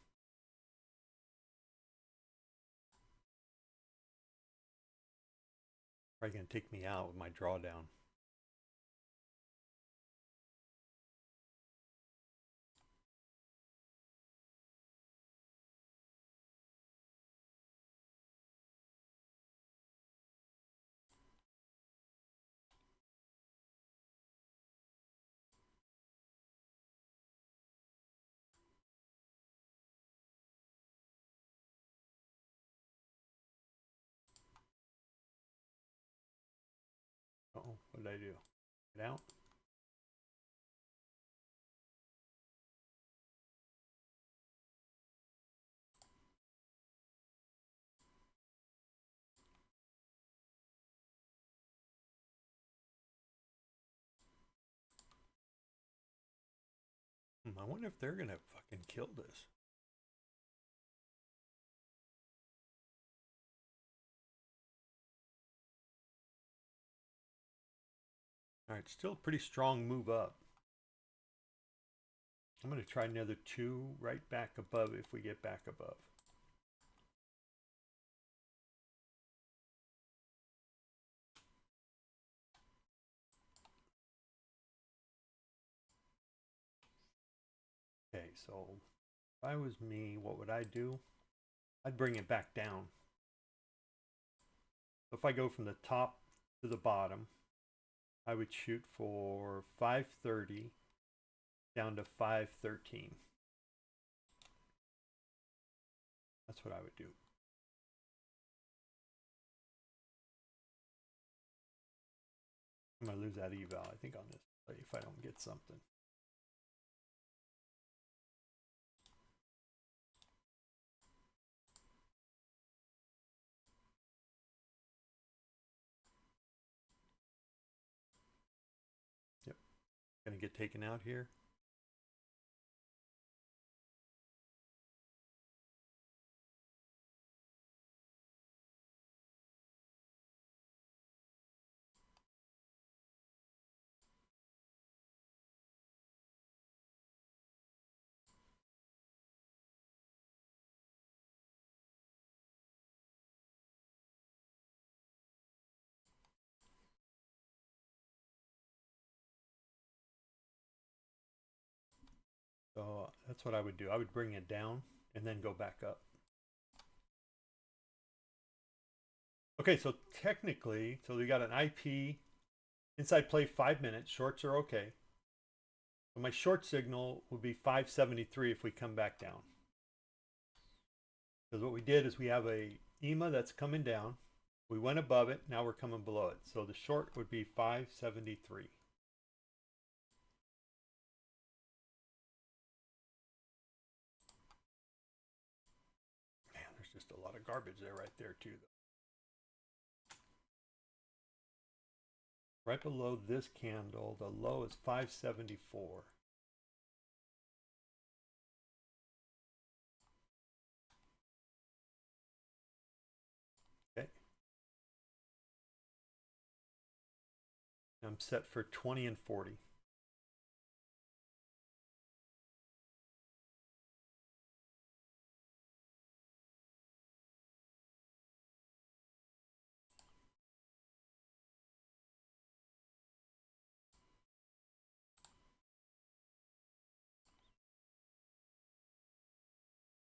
Probably gonna take me out with my drawdown. Uh-oh, what did I do? Get out? I wonder if they're gonna fucking kill this. All right, still a pretty strong move up. I'm going to try another 2 right back above if we get back above. Okay, so if I was me, what would I do? I'd bring it back down. So if I go from the top to the bottom, I would shoot for 530 down to 513. That's what I would do. I'm going to lose that eval, I think, on this play if I don't get something. Yep. Going to get taken out here. So that's what I would do. I would bring it down and then go back up. Okay, so technically, so we got an IP inside play 5 minutes. Shorts are okay. So my short signal would be 573 if we come back down. Because what we did is we have a EMA that's coming down. We went above it. Now we're coming below it. So the short would be 573. Man, there's just a lot of garbage there right there too, though. Right below this candle, the low is 574. Okay. I'm set for 20 and 40.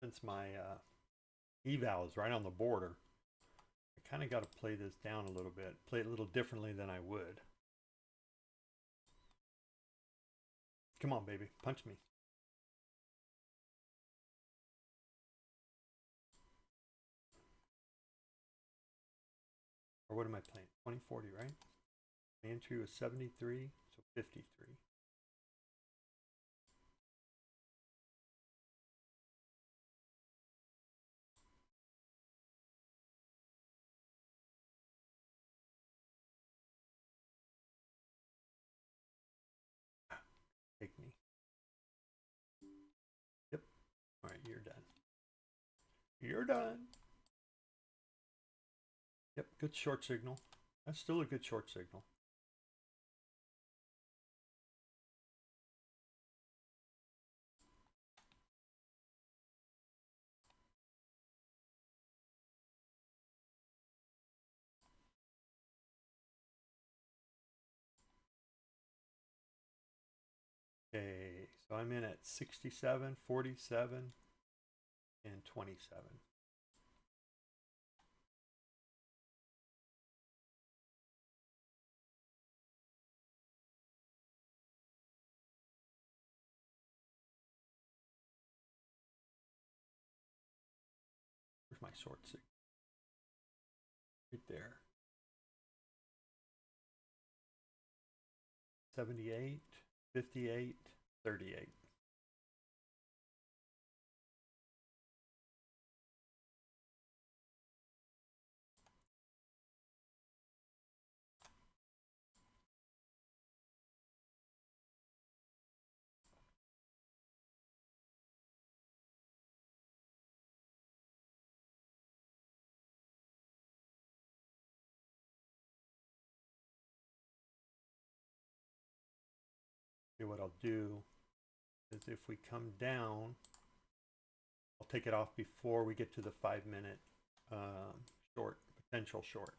Since my eval is right on the border, I kind of got to play this down a little bit, play it a little differently than I would. Come on, baby, punch me. Or what am I playing? 2040, right? My entry was 73, so 53. Take me. Yep. All right, you're done. You're done. Yep, good short signal. That's still a good short signal. Okay, so I'm in at 67, 47, and 27. Where's my short signal? Right there. 78, 58, 38. Okay, what I'll do is if we come down, I'll take it off before we get to the 5 minute short, potential short.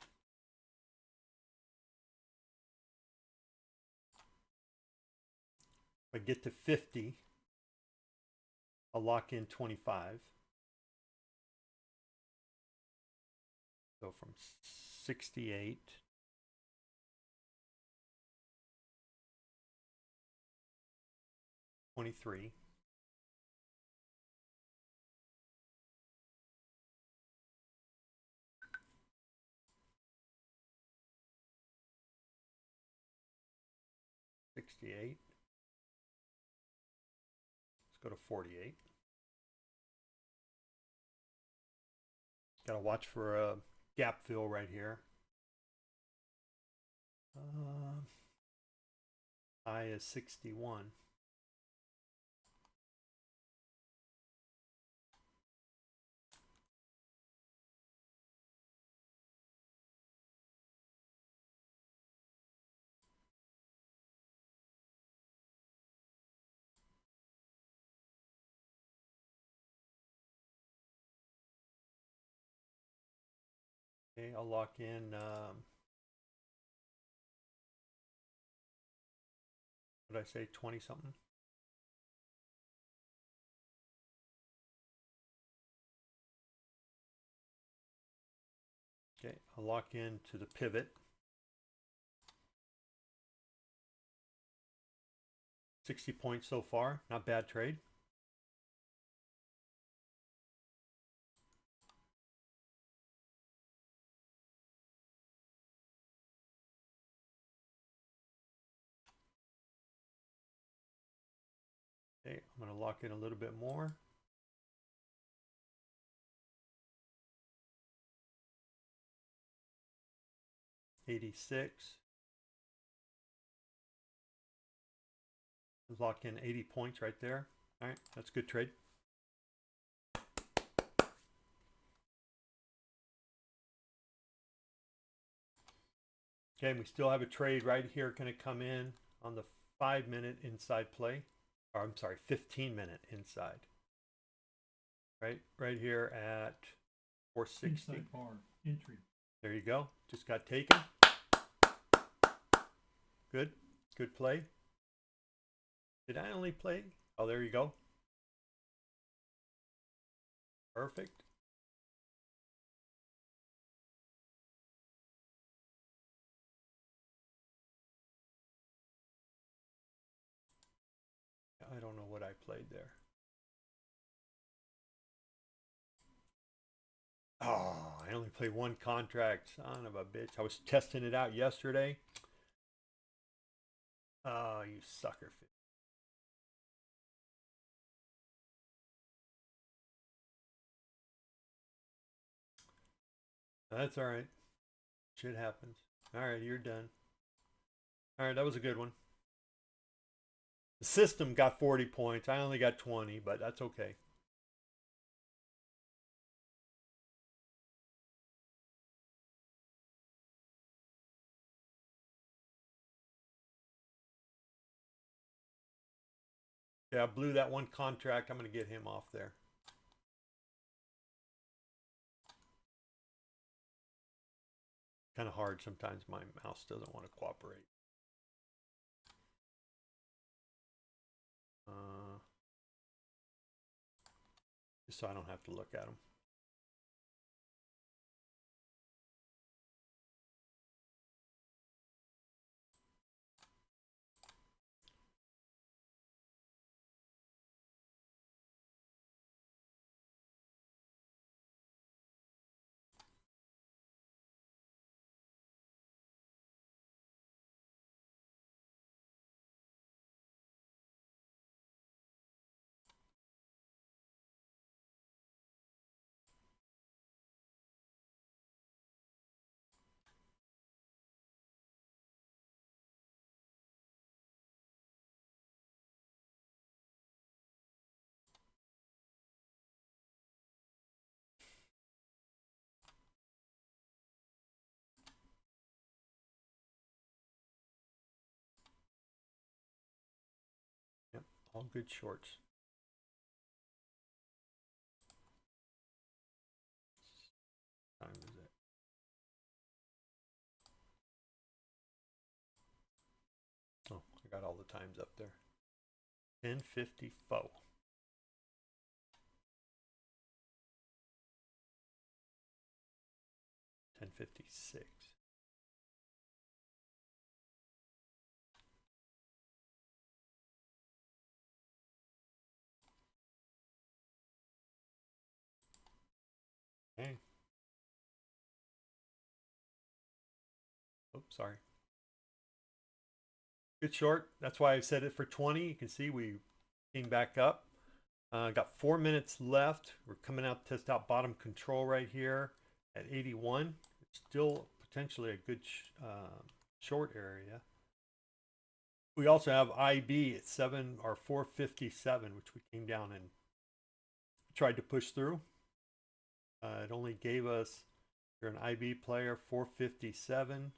If I get to 50, I'll lock in 25. So from 68, $23. 68. Let's go to 48. Got to watch for a gap fill right here. High is 61. Okay, I'll lock in, what did I say, 20 something? Okay, I'll lock in to the pivot. 60 points so far, not bad trade. Okay, I'm going to lock in a little bit more. $86. Lock in 80 points right there. All right, that's a good trade. Okay, and we still have a trade right here going to come in on the 5-minute inside play. Or I'm sorry, 15-minute inside. Right here at 460. Inside bar entry. There you go. Just got taken. Good play. Did I only play? Oh, there you go. Perfect. I don't know what I played there. Oh, I only played one contract. Son of a bitch. I was testing it out yesterday. Oh, you sucker. That's all right. Shit happens. All right, you're done. All right, that was a good one. The system got 40 points. I only got 20, but that's okay. Yeah, I blew that one contract. I'm going to get him off there. Kind of hard sometimes. My mouse doesn't want to cooperate. Just so I don't have to look at them. Yep, all good shorts. What time is it? Oh, I got all the times up there. 10:54. $10.56. Okay. Oops, sorry. Good short. That's why I set it for 20. You can see we came back up. Got 4 minutes left. We're coming out to test out bottom control right here at 81. It's still potentially a good short area. We also have IB at 7 or 457, which we came down and tried to push through. It only gave us, you're an IB player, 457.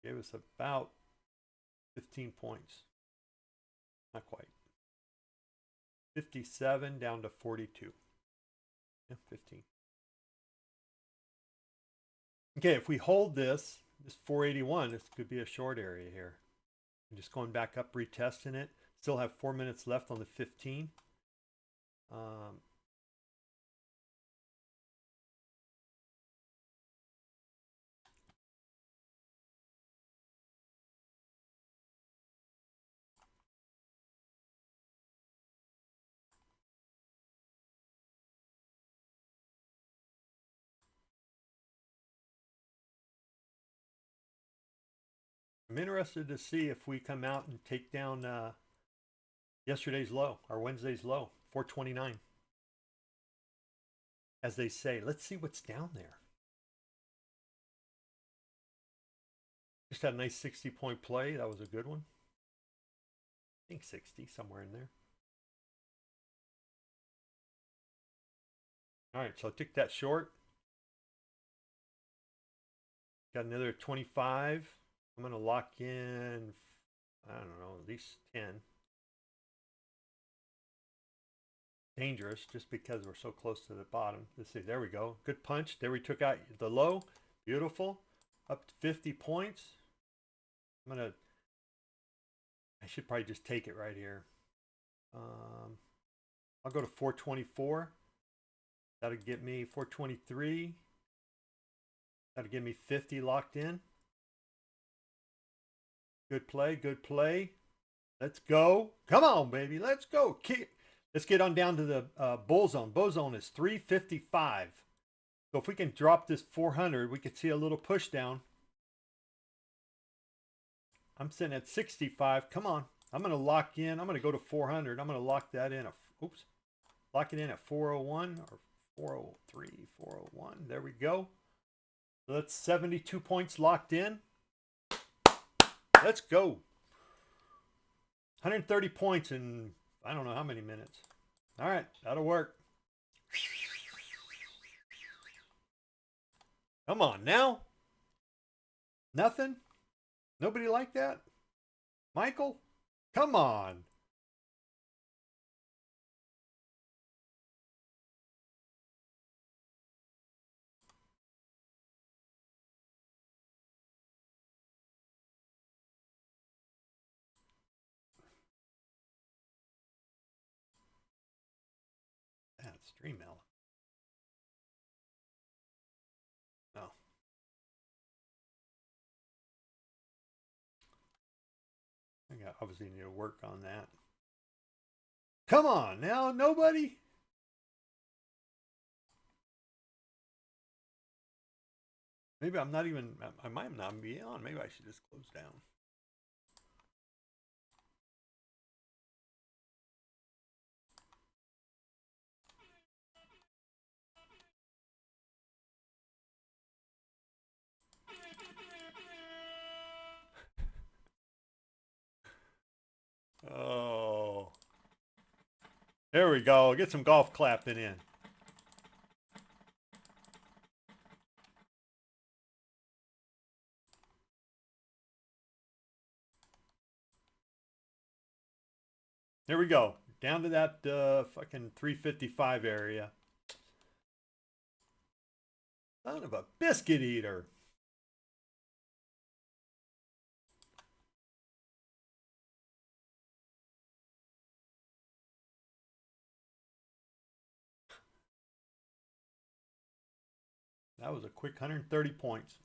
Gave us about 15 points. Not quite. 57 down to 42. Yeah, 15. Okay, if we hold this 481, this could be a short area here. I'm just going back up, retesting it. Still have 4 minutes left on the 15. I'm interested to see if we come out and take down yesterday's low, or Wednesday's low, 429. As they say, let's see what's down there. Just had a nice 60-point play. That was a good one. I think 60, somewhere in there. All right, so I took that short. Got another 25. I'm going to lock in, I don't know, at least 10. Dangerous just because we're so close to the bottom. Let's see, there we go. Good punch. There we took out the low. Beautiful. Up to 50 points. I should probably just take it right here. I'll go to 424. That'll get me 423. That'll give me 50 locked in. Good play, good play. Let's go. Come on, baby. Let's go. Let's get on down to the bull zone. Bull zone is 355. So if we can drop this 400, we could see a little push down. I'm sitting at 65. Come on. I'm going to lock in. I'm going to go to 400. I'm going to lock that in. Oops. Lock it in at 401 or 403, 401. There we go. So that's 72 points locked in. Let's go. 130 points in I don't know how many minutes. All right, that'll work. Come on now. Nothing? Nobody like that? Michael? Come on. That's stream element. No. I obviously need to work on that. Come on now, nobody? Maybe I'm not even, I might not be on. Maybe I should just close down. Oh. There we go. Get some golf clapping in. There we go. Down to that fucking 355 area. Son of a biscuit eater. That was a quick 130 points.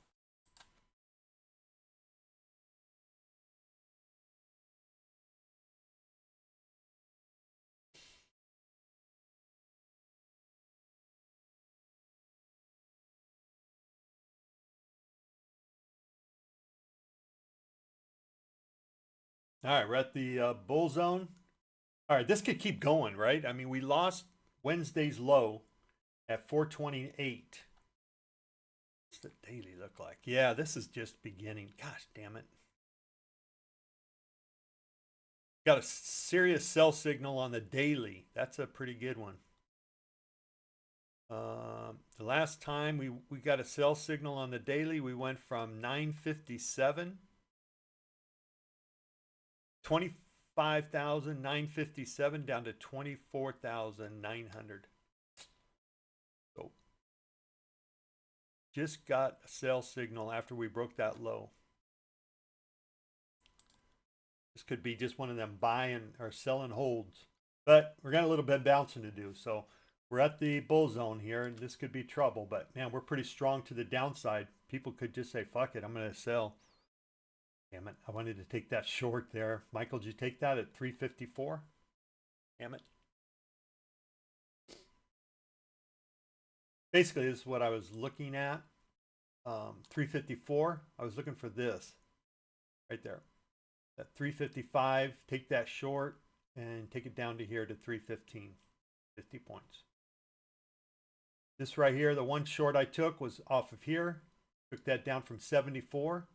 All right, we're at the bull zone. All right, this could keep going, right? I mean, we lost Wednesday's low at 428. What's the daily look like? Yeah, this is just beginning. Gosh damn it. Got a serious sell signal on the daily. That's a pretty good one. The last time we got a sell signal on the daily, we went from 957, 25,957 down to 24,900. So just got a sell signal after we broke that low. This could be just one of them buying or selling holds, but we're got a little bit of bouncing to do. So we're at the bull zone here, and this could be trouble. But man, we're pretty strong to the downside. People could just say, "Fuck it, I'm going to sell." Damn it! I wanted to take that short there. Michael, did you take that at 354? Damn it! Basically, this is what I was looking at. 354. I was looking for this right there. At 355, take that short and take it down to here to 315, 50 points. This right here, the one short I took was off of here. Took that down from 74.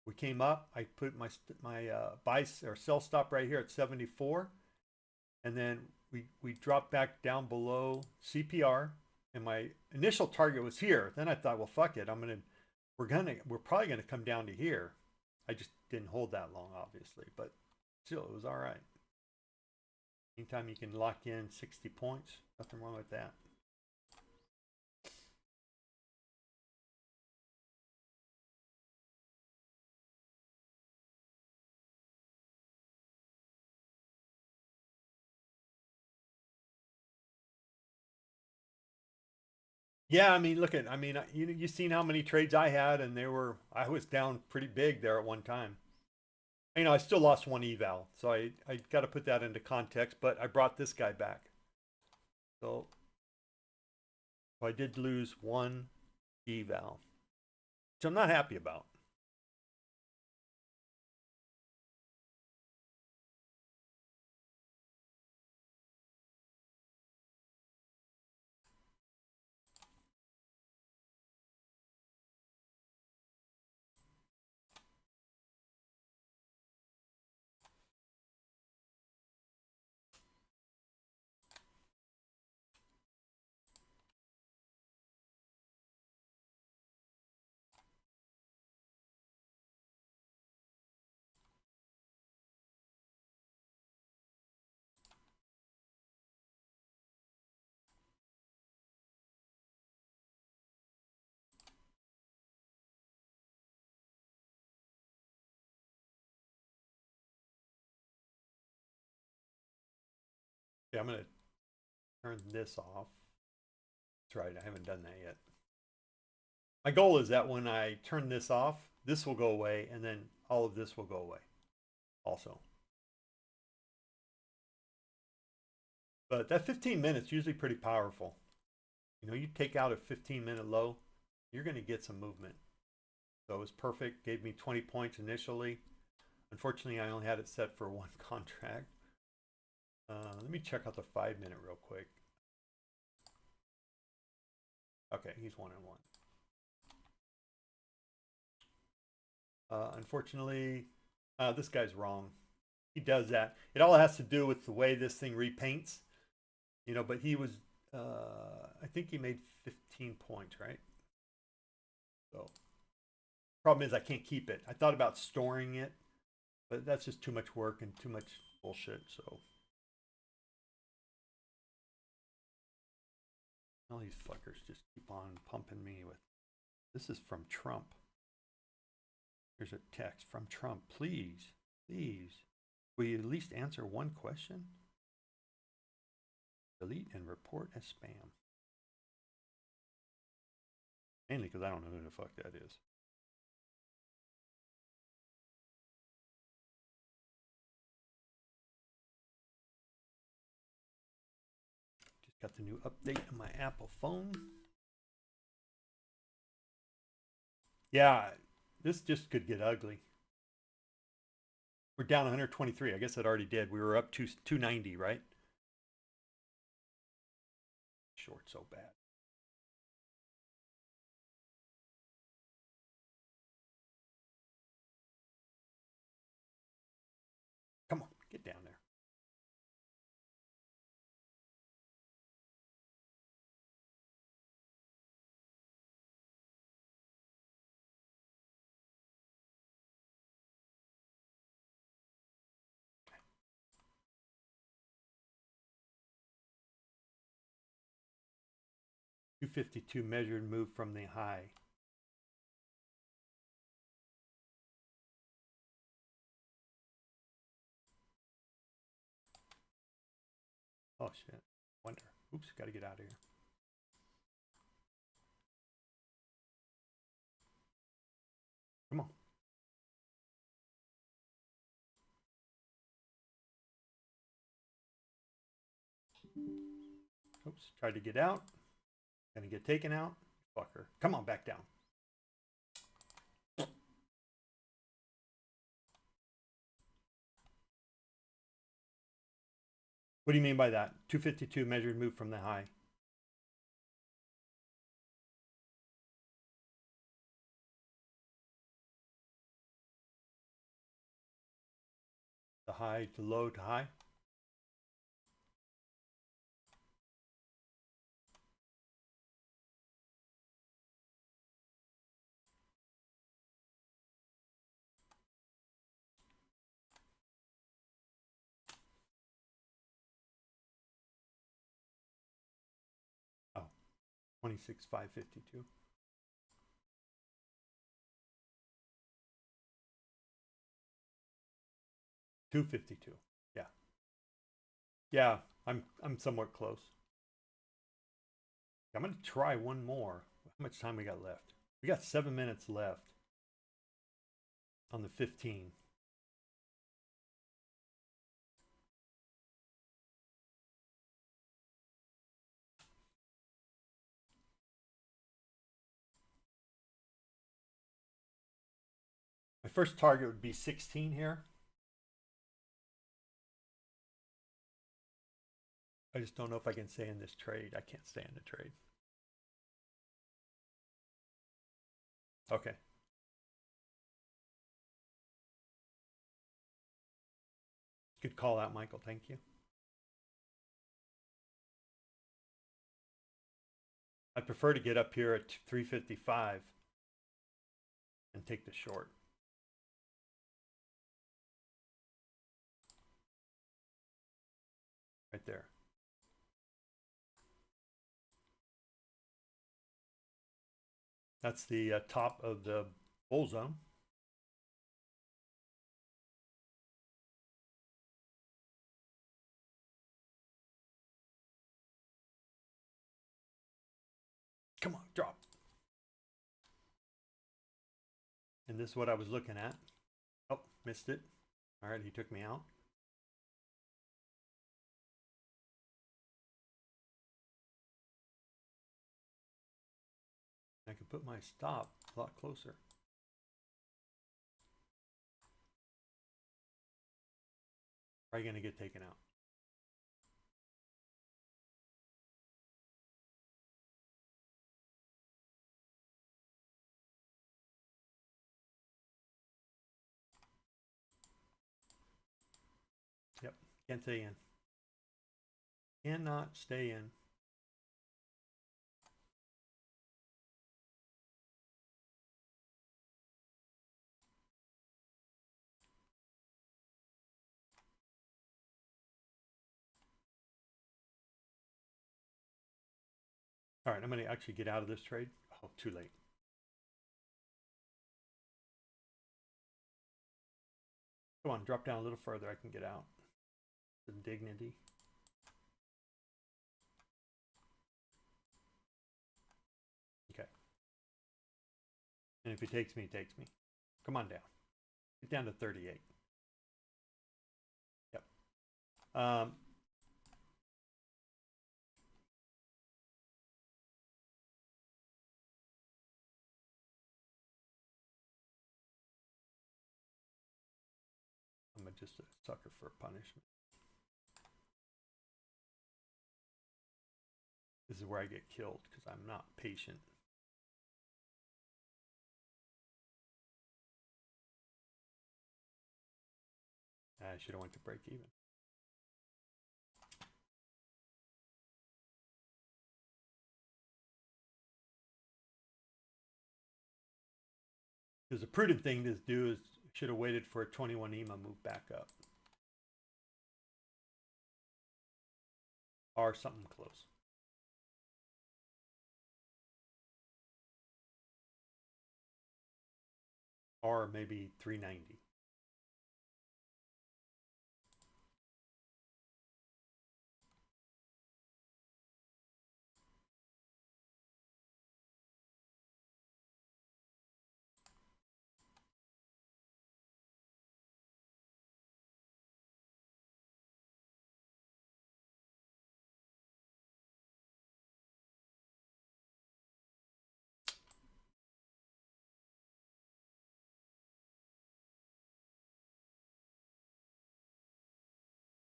We came up. I put my buy or sell stop right here at 74, and then we dropped back down below CPR. And my initial target was here. Then I thought, well, fuck it. We're probably gonna come down to here. I just didn't hold that long, obviously, but still, it was all right. Anytime you can lock in 60 points, nothing wrong with that. Yeah, I mean, you've seen how many trades I had, and I was down pretty big there at one time. I still lost one eval, so I got to put that into context, but I brought this guy back. So I did lose one eval, which I'm not happy about. Yeah, I'm going to turn this off. That's right, I haven't done that yet. My goal is that when I turn this off, this will go away, and then all of this will go away also. But that 15 minutes usually pretty powerful. You take out a 15-minute low, you're going to get some movement. So it was perfect, gave me 20 points initially. Unfortunately, I only had it set for one contract. Let me check out the 5-minute real quick. Okay, he's 1-1. Unfortunately, this guy's wrong. He does that. It all has to do with the way this thing repaints. But he was, I think he made 15 points, right? So, problem is I can't keep it. I thought about storing it, but that's just too much work and too much bullshit, so. All these fuckers just keep on pumping me with, this is from Trump. Here's a text from Trump. Please, will you at least answer one question? Delete and report as spam. Mainly because I don't know who the fuck that is. Just got the new update on my Apple phone. Yeah, this just could get ugly. We're down 123. I guess it already did. We were up to 290, right? Short so bad. Come on, get down there. $252 measured move from the high. Oh shit. Wonder. Oops, gotta get out of here. Come on. Oops, tried to get out. Gonna get taken out. Fucker. Come on, back down. What do you mean by that? 252 measured move from the high. The high to low to high. Oh, 26,552. $252. Yeah. Yeah, I'm somewhat close. I'm gonna try one more. How much time we got left? We got 7 minutes left on the 15. My first target would be 16 here. I just don't know if I can stay in this trade. I can't stay in the trade. Okay. Good call out, Michael. Thank you. I prefer to get up here at 355 and take the short. Right there. That's the top of the bull zone. Come on, drop. And this is what I was looking at. Oh, missed it. All right, he took me out. I can put my stop a lot closer. Probably going to get taken out. Yep, can't stay in. Cannot stay in. All right, I'm going to actually get out of this trade. Oh, too late. Come on, drop down a little further. I can get out. With dignity. Okay. And if he takes me, he takes me. Come on down. Get down to 38. Yep. I'm just a sucker for punishment. This is where I get killed because I'm not patient. I should have went to break even. Because the prudent thing to do is should have waited for a 21 EMA move back up. Or something close. Or maybe 390.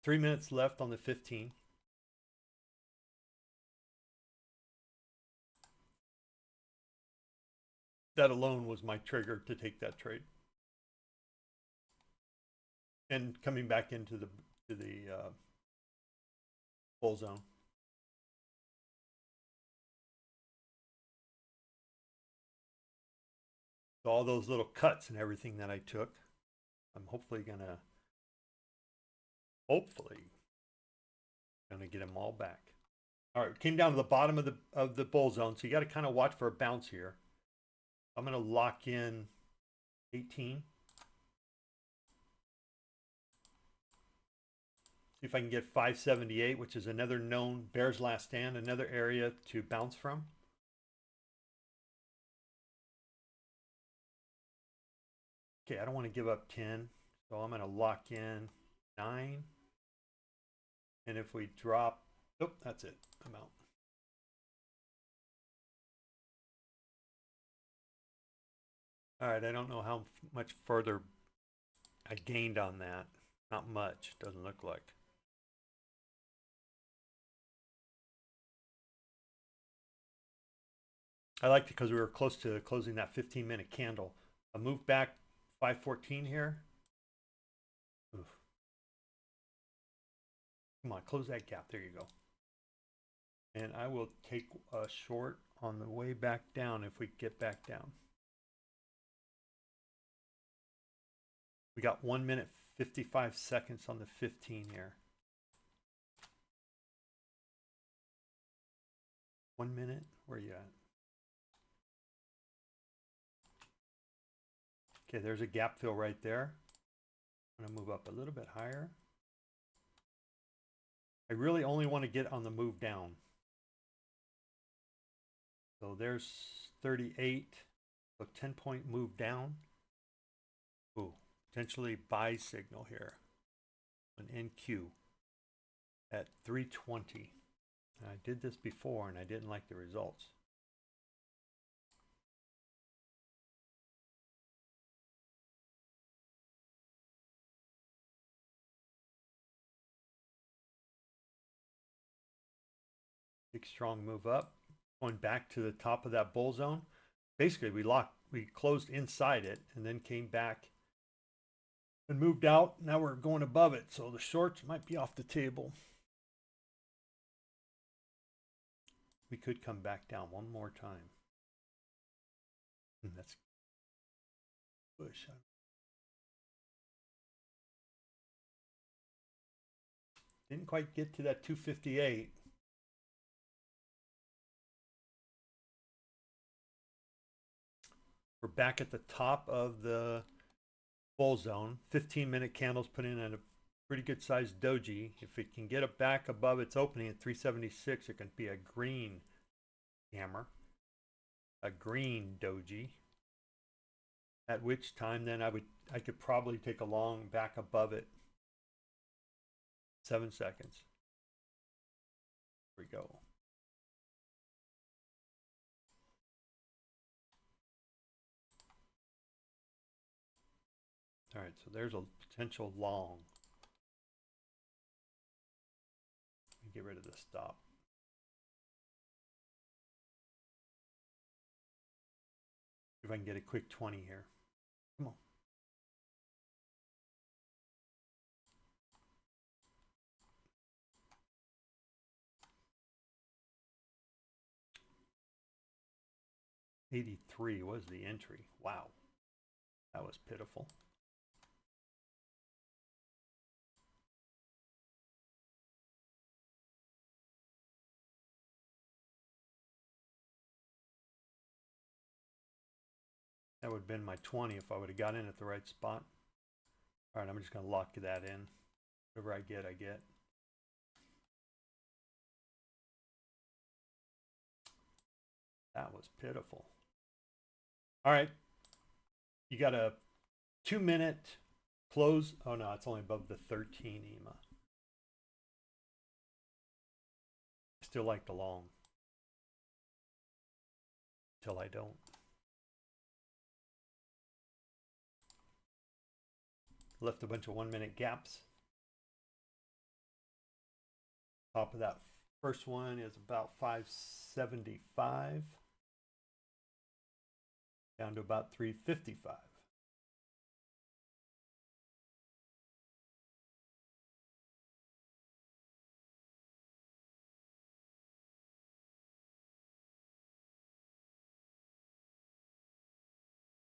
Three minutes left on the 15. That alone was my trigger to take that trade. And coming back into the bull zone. So all those little cuts and everything that I took, I'm hopefully gonna get them all back. All right, came down to the bottom of the bull zone, so you got to kind of watch for a bounce here. I'm gonna lock in 18. See if I can get 578, which is another known bear's last stand, another area to bounce from. Okay, I don't want to give up 10, so I'm going to lock in 9. And if we drop, oh, that's it, I'm out. All right, I don't know how much further I gained on that. Not much, doesn't look like. I liked it because we were close to closing that 15-minute candle. I moved back 514 here. Oof. Come on, close that gap. There you go. And I will take a short on the way back down if we get back down. We got 1 minute 55 seconds on the 15 here. 1 minute, where are you at? Okay, there's a gap fill right there. I'm gonna move up a little bit higher. I really only want to get on the move down. So there's 38, so 10-point move down. Ooh, potentially buy signal here. An NQ at 320. And I did this before and I didn't like the results. Big strong move up, going back to the top of that bull zone. Basically, we closed inside it and then came back and moved out. Now we're going above it, so the shorts might be off the table. We could come back down one more time. That's push. Didn't quite get to that 258. We're back at the top of the bull zone. 15-minute candles put in at a pretty good sized doji. If it can get it back above its opening at 376, it can be a green hammer, a green doji. At which time then I could probably take a long back above it. 7 seconds. Here we go. All right, so there's a Potential long. Get rid of the stop. See if I can get a quick 20 here. Come on. $83 was the entry. Wow. That was pitiful. That would have been my 20 if I would have got in at the right spot. All right, I'm just going to lock that in. Whatever I get, I get. That was pitiful. All right. You got a 2-minute close. Oh, no, it's only above the 13 EMA. Still like the long. Till I don't. Left a bunch of 1-minute gaps. Top of that first one is about 575. Down to about 355.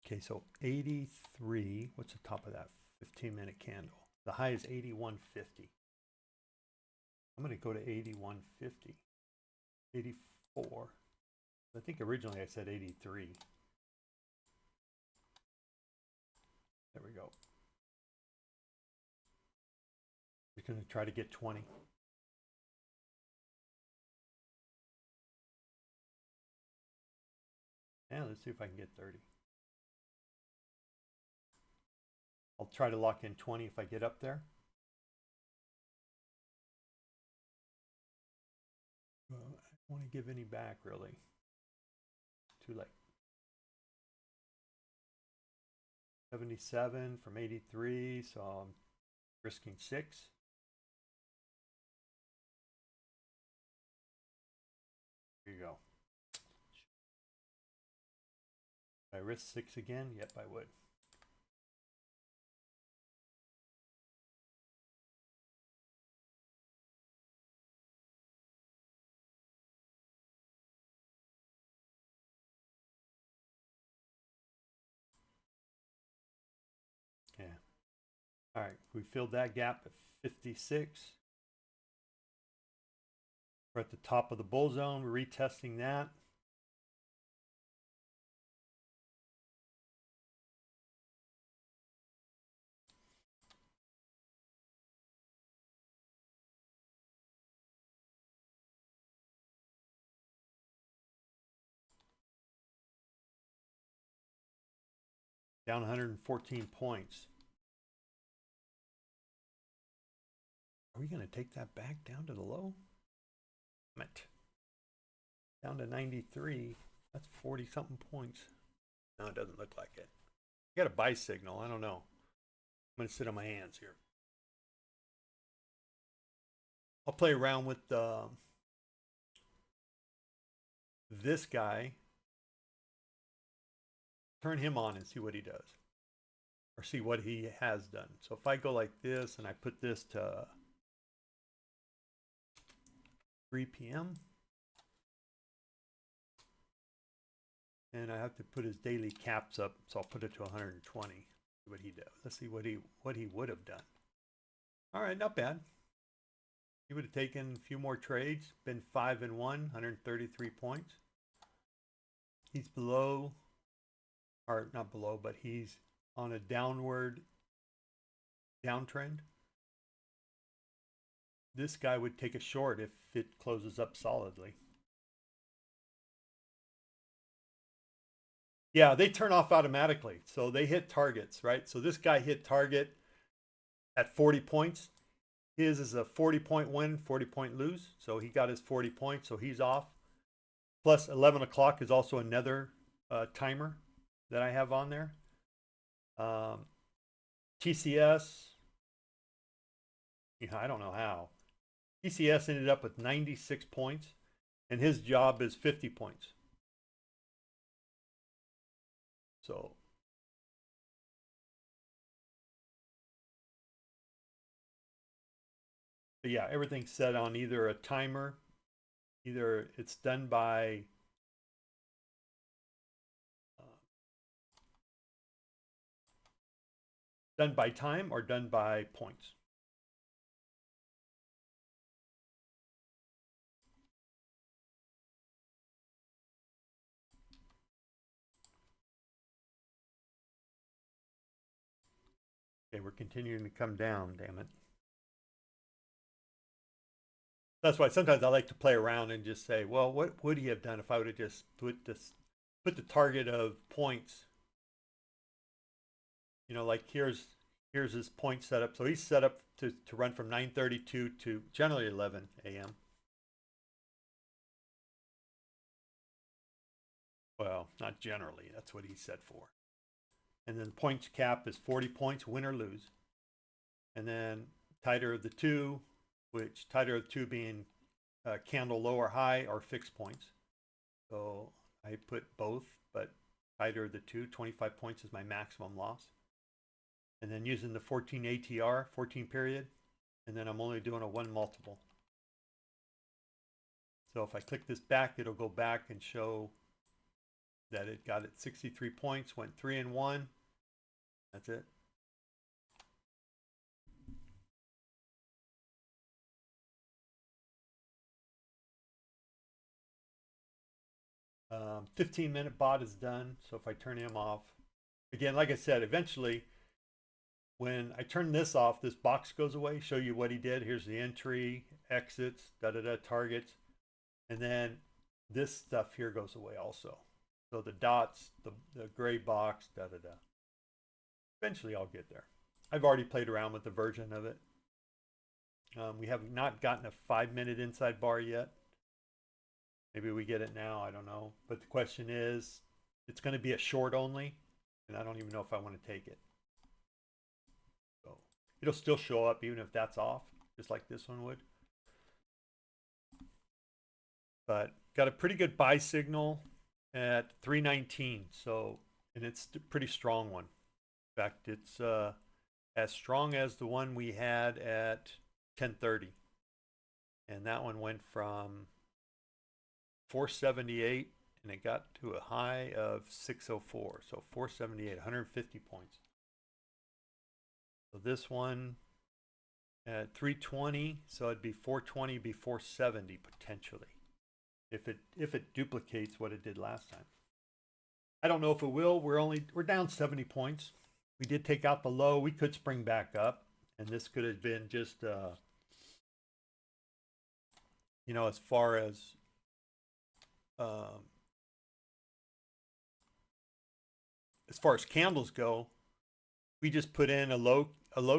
Okay, so 83. What's the top of that 15-minute candle? The high is 81.50. I'm going to go to 81.50. 84. I think originally I said 83. There we go. We're going to try to get 20. Yeah, let's see if I can get 30. I'll try to lock in 20 if I get up there. I don't want to give any back, really. Too late. 77 from 83, so I'm risking 6. Here you go. I risk 6 again? Yep, I would. Yeah. All right, we filled that gap at 56. We're at the top of the bull zone. We're retesting that. Down 114 points. Are we going to take that back down to the low? Down to 93. That's 40 something points. No, it doesn't look like it. I got a buy signal. I don't know. I'm going to sit on my hands here. I'll play around with this guy. Turn him on and see what he does. Or see what he has done. So if I go like this and I put this to 3 p.m. and I have to put his daily caps up, so I'll put it to 120. See what he does. Let's see what he would have done. All right, not bad. He would have taken a few more trades, been 5-1, 133 points. He's below, or not below, but he's on a downward downtrend. This guy would take a short if it closes up solidly. Yeah, they turn off automatically. So they hit targets, right? So this guy hit target at 40 points. His is a 40-point win, 40-point lose. So he got his 40 points, so he's off. Plus 11 o'clock is also another timer that I have on there. TCS, I don't know how. TCS ended up with 96 points, and his job is 50 points. So but yeah, everything's set on either a timer, either it's done by time or done by points. Okay, we're continuing to come down, damn it. That's why sometimes I like to play around and just say, well, what would he have done if I would have just put the target of points? You know, like here's his point setup. So he's set up to run from 9:32 to generally 11 a.m. Well, not generally. That's what he's set for. And then the points cap is 40 points, win or lose. And then tighter of the two, which tighter of the two being candle low or high or fixed points. So I put both, but tighter of the two, 25 points is my maximum loss. And then using the 14 ATR, 14 period, and then I'm only doing a 1 multiple. So if I click this back, it'll go back and show that it got it 63 points, went 3 and 1. That's it. Um, 15-minute bot is done. So if I turn him off, again, like I said, eventually when I turn this off, this box goes away, show you what he did. Here's the entry, exits, targets. And then this stuff here goes away also. So the dots, the gray box, Eventually I'll get there. I've already played around with the version of it. We have not gotten a 5-minute inside bar yet. Maybe we get it now, I don't know. But the question is, it's going to be a short only, and I don't even know if I want to take it. So it'll still show up even if that's off, just like this one would. But got a pretty good buy signal at 319. So, and it's a pretty strong one. In fact, it's as strong as the one we had at 1030. And that one went from 478 and it got to a high of 604. So 478, 150 points. So this one at 320, so it'd be 420, be 470 potentially. If it duplicates what it did last time. I don't know if it will. We're down 70 points. We did take out the low. We could spring back up, and this could have been just you know, as far as candles go, we just put in a low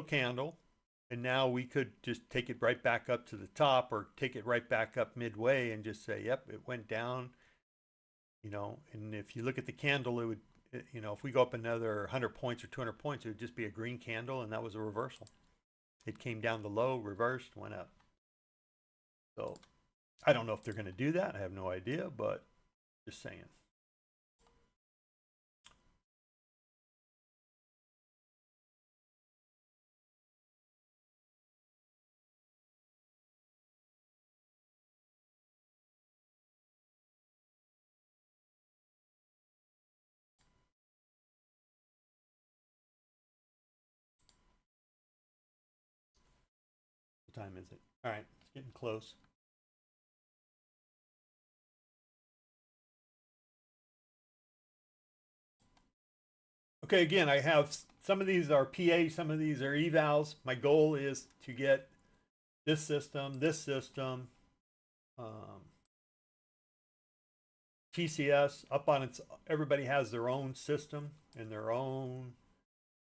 candle, and now we could just take it right back up to the top or take it right back up midway and just say, yep, it went down, you know. And if you look at the candle, it would, you know, if we go up another 100 points or 200 points, it would just be a green candle, and that was a reversal. It came down the low, reversed, went up. So I don't know if they're going to do that. I have no idea, but just saying. What time is it? All right, it's getting close. Okay, again, I have some of these are PA, some of these are evals. My goal is to get this system, TCS up on its. Everybody has their own system and their own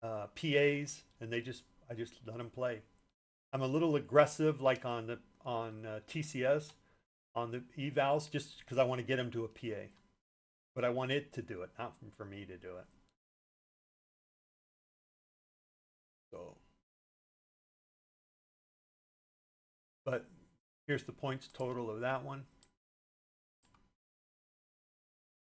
PAs, and I just let them play. I'm a little aggressive, like on TCS, on the evals, just because I want to get them to a PA, but I want it to do it, not for me to do it. So But here's the points total of that one.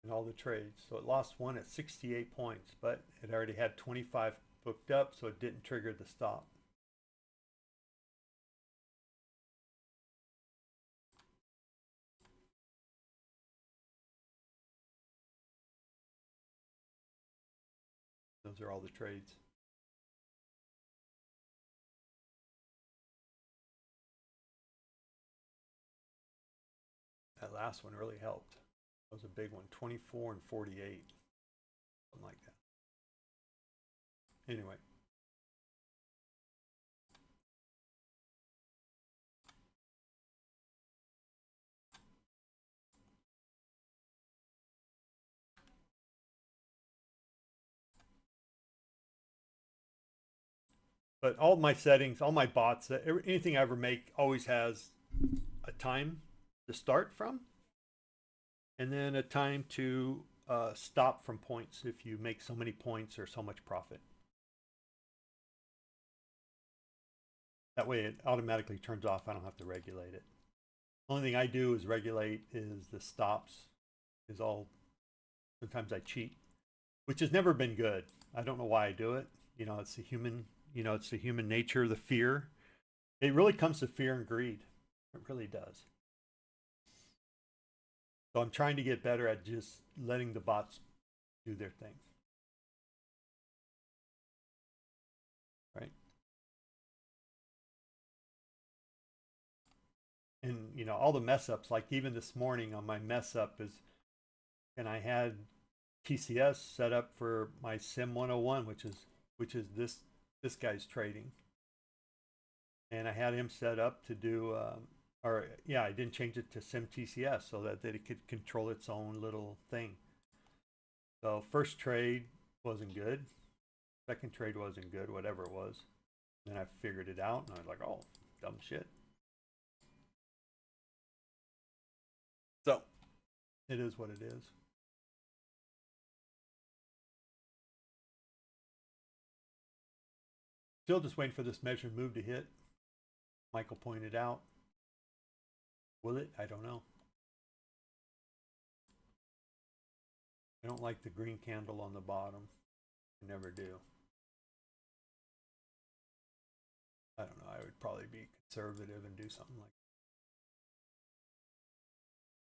And all the trades. So it lost one at 68 points, but it already had 25 booked up, so it didn't trigger the stop. Those are all the trades. That last one really helped. That was a big one, 24 and 48, something like that. Anyway. But all my settings, all my bots, anything I ever make always has a time to start from, and then a time to stop from points if you make so many points or so much profit. That way it automatically turns off. I don't have to regulate it. Only thing I do is regulate is the stops. Is all. Sometimes I cheat, which has never been good. I don't know why I do it. You know, it's the human. You know, it's the human nature, the fear. It really comes to fear and greed. It really does. So I'm trying to get better at just letting the bots do their thing. Right? And, you know, all the mess ups, like even this morning on my mess up is, and I had TCS set up for my Sim 101, which is this guy's trading. And I had him set up to do, I didn't change it to Sim TCS so that it could control its own little thing. So first trade wasn't good. Second trade wasn't good, whatever it was. Then I figured it out and I was like, oh, dumb shit. So it is what it is. Still just waiting for this measured move to hit. Michael pointed out. Will it? I don't know. I don't like the green candle on the bottom. I never do. I don't know. I would probably be conservative and do something like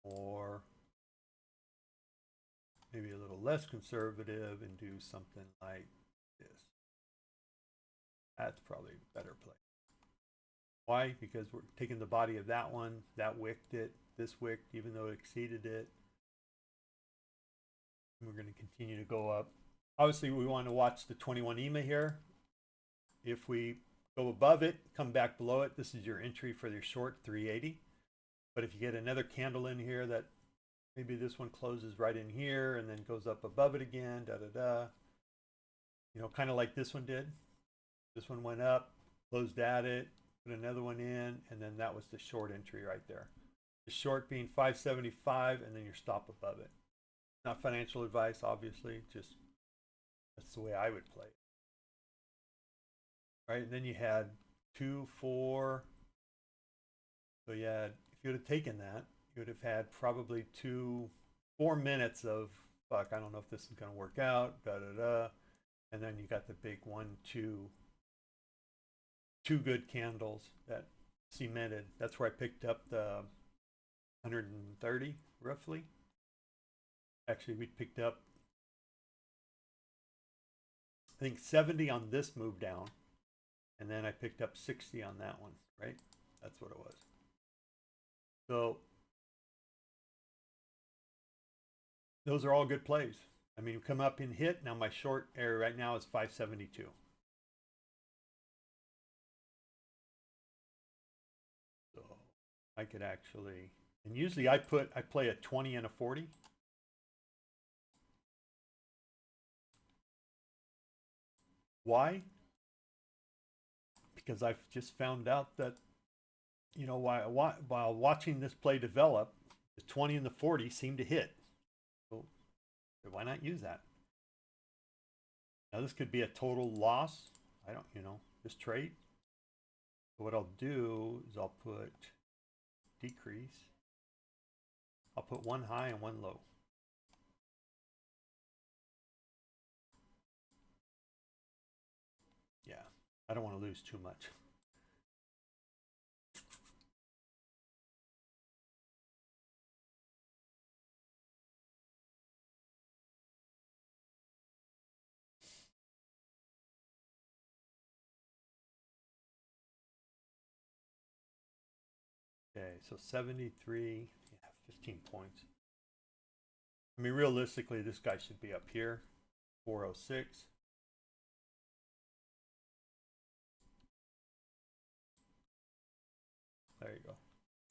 that. Or maybe a little less conservative and do something like this. That's probably a better play. Why? Because we're taking the body of that one, that wicked it, this wicked, even though it exceeded it. And we're going to continue to go up. Obviously, we want to watch the 21 EMA here. If we go above it, come back below it, this is your entry for your short 380. But if you get another candle in here that maybe this one closes right in here and then goes up above it again, you know, kind of like this one did. This one went up, closed at it, put another one in, and then that was the short entry right there. The short being 575 and then your stop above it. Not financial advice, obviously, just that's the way I would play it. Right, and then you had 2, 4. So you had, if you would have taken that, you would have had probably 4 minutes of, fuck, I don't know if this is going to work out, and then you got the big 1, 2 good candles that cemented. That's where I picked up the 130 roughly. Actually, we picked up, I think 70 on this move down, and then I picked up 60 on that one, right? That's what it was. So those are all good plays. I mean, come up and hit. Now my short area right now is 572. So I could actually, and usually I play a 20 and a 40. Why? Because I've just found out that, you know, while watching this play develop, the 20 and the 40 seem to hit. So why not use that? Now this could be a total loss. I don't, you know, this trade. So what I'll do is I'll put decrease. I'll put one high and one low. Yeah, I don't want to lose too much. Okay, so 73, yeah, 15 points. I mean, realistically, this guy should be up here, 406. There you go.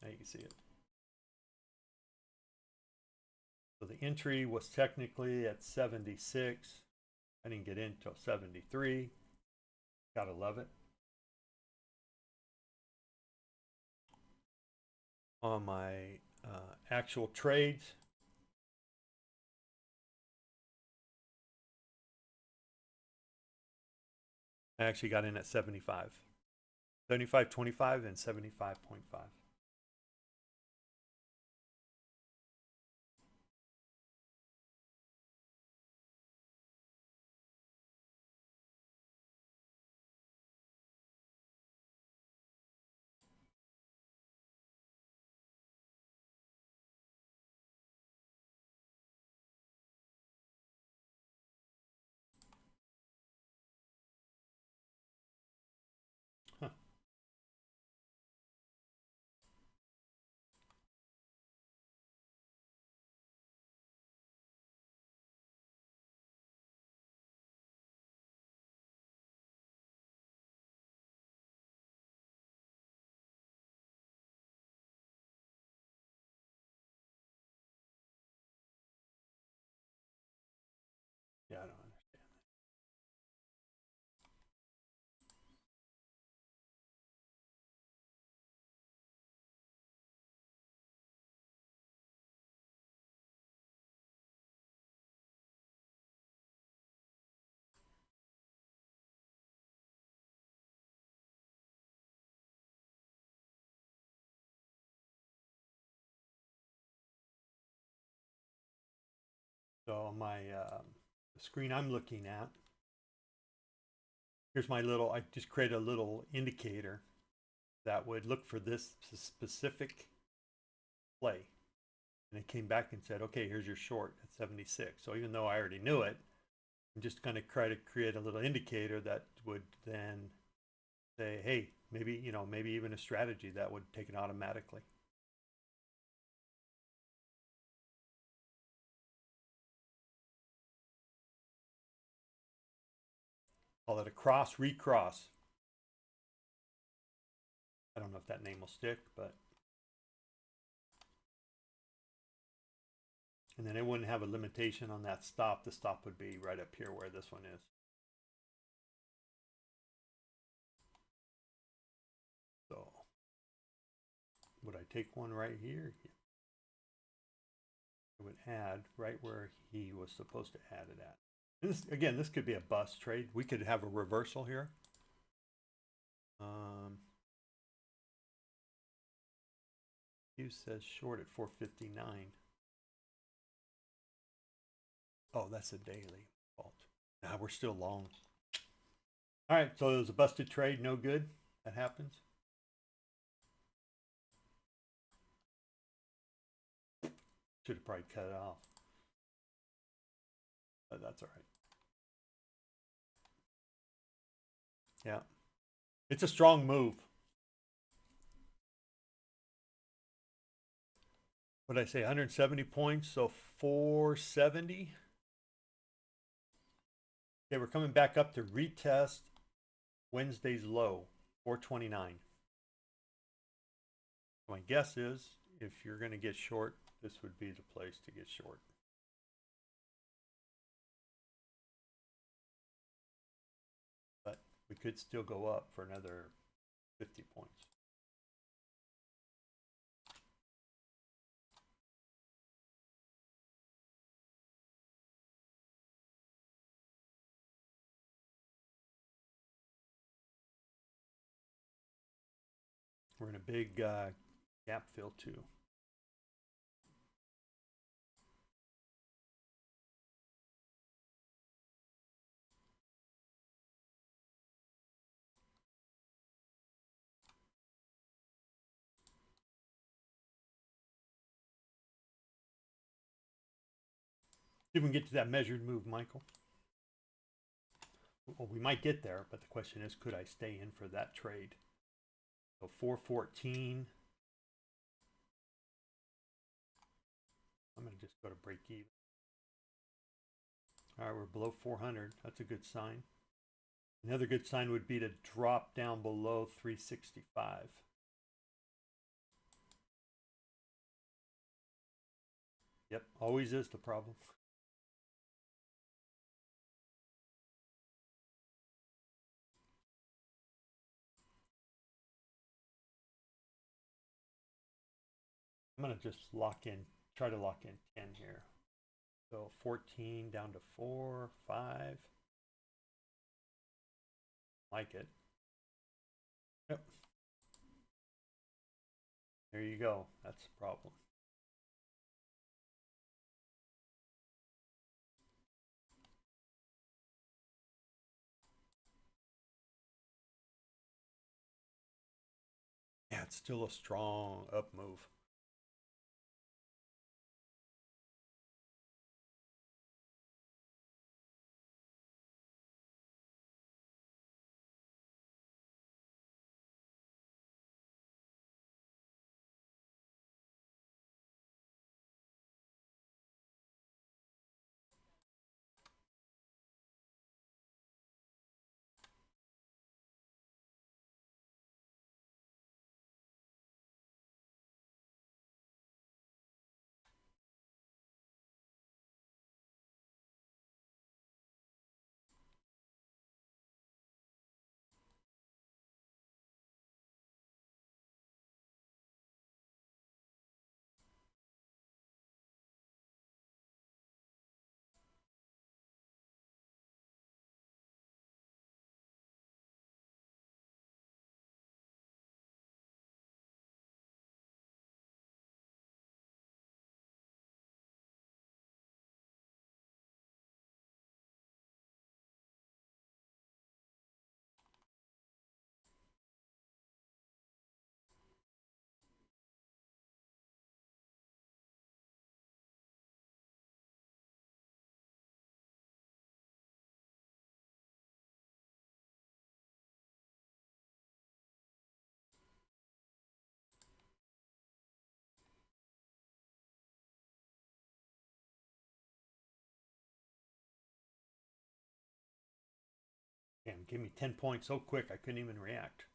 Now you can see it. So the entry was technically at 76. I didn't get in until 73. Gotta love it. On my actual trades, I actually got in at 75. 75.25 and 75.5. Huh. Yeah, I don't understand. So on my the screen I'm looking at, here's my little, I just created a little indicator that would look for this specific play. And it came back and said, okay, here's your short at 76. So even though I already knew it, I'm just going to try to create a little indicator that would then say, hey, maybe, you know, maybe even a strategy that would take it automatically. Call it a cross recross. I don't know if that name will stick, but. And then it wouldn't have a limitation on that stop. The stop would be right up here where this one is. So would I take one right here? I would add right where he was supposed to add it at. This, again, this could be a bust trade. We could have a reversal here. Hughes says short at 459. Oh, that's a daily fault. Nah, we're still long. All right, so it was a busted trade, no good. That happens. Should have probably cut it off. But that's all right. Yeah. It's a strong move. What did I say? 170 points, so 470. Okay, we're coming back up to retest Wednesday's low, 429. My guess is if you're going to get short, this would be the place to get short. But we could still go up for another 50 points. We're in a big gap fill too. See if we can get to that measured move, Michael. Well, we might get there, but the question is, could I stay in for that trade? So 414. I'm going to just go to break even. All right, we're below 400. That's a good sign. Another good sign would be to drop down below 365. Yep, always is the problem. I'm going to just try to lock in 10 here. So 14 down to 4, 5. Like it. Yep. There you go. That's the problem. Yeah, it's still a strong up move. Damn, give me 10 points so quick I couldn't even react.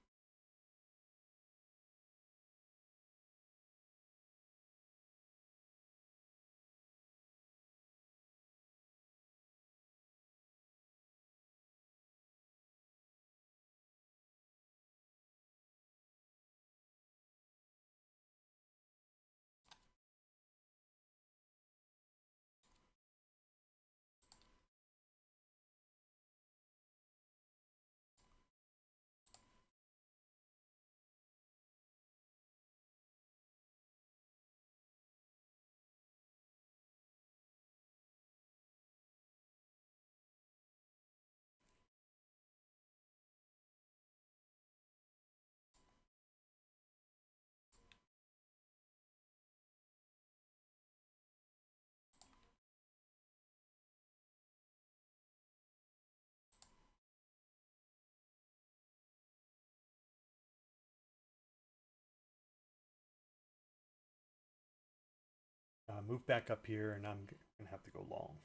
Move back up here, and I'm going to have to go long.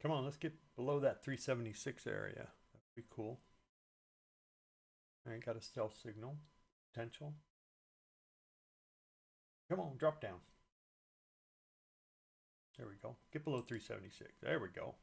Come on, let's get below that 376 area. That'd be cool. All right, got a stealth signal. Potential. Come on, drop down. There we go. Get below 376. There we go.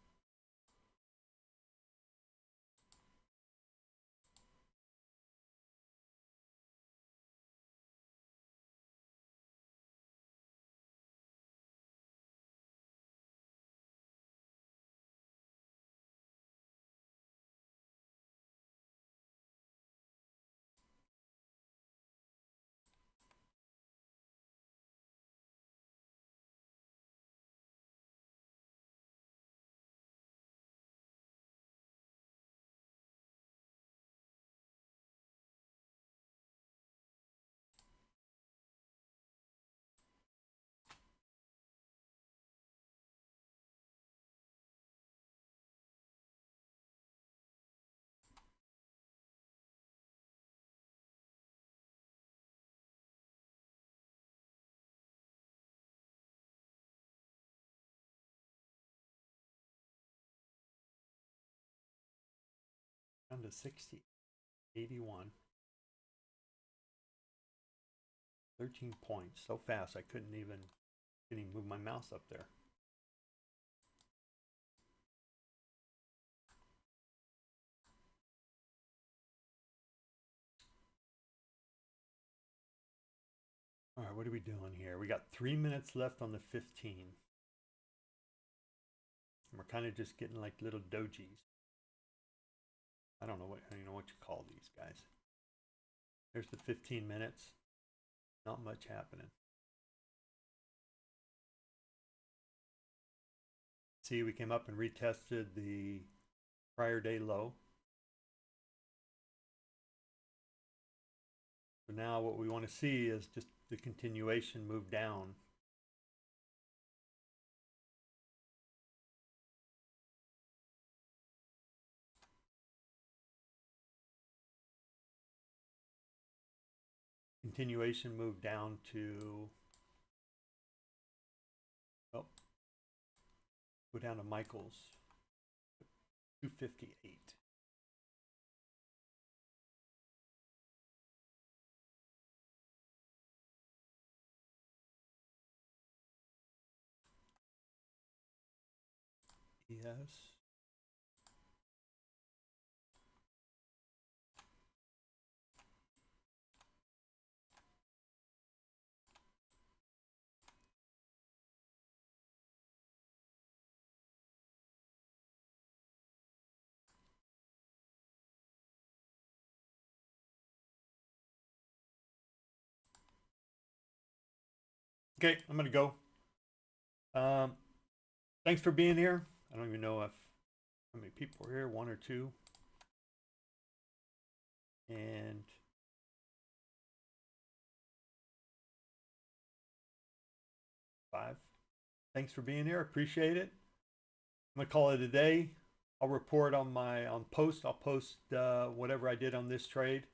Down to 60. 81. 13 points. So fast I couldn't even move my mouse up there. All right, what are we doing here? We got 3 minutes left on the 15. And we're kind of just getting like little dojis. I don't know what you call these guys. There's the 15 minutes. Not much happening. See, we came up and retested the prior day low. So now what we want to see is just the continuation move down. Continuation move down to, oh, go down to Michael's 258. Yes. Okay, I'm going to go. Thanks for being here. I don't even know how many people are here, 1 or 2. And five. Thanks for being here. Appreciate it. I'm going to call it a day. I'll report on post. I'll post whatever I did on this trade.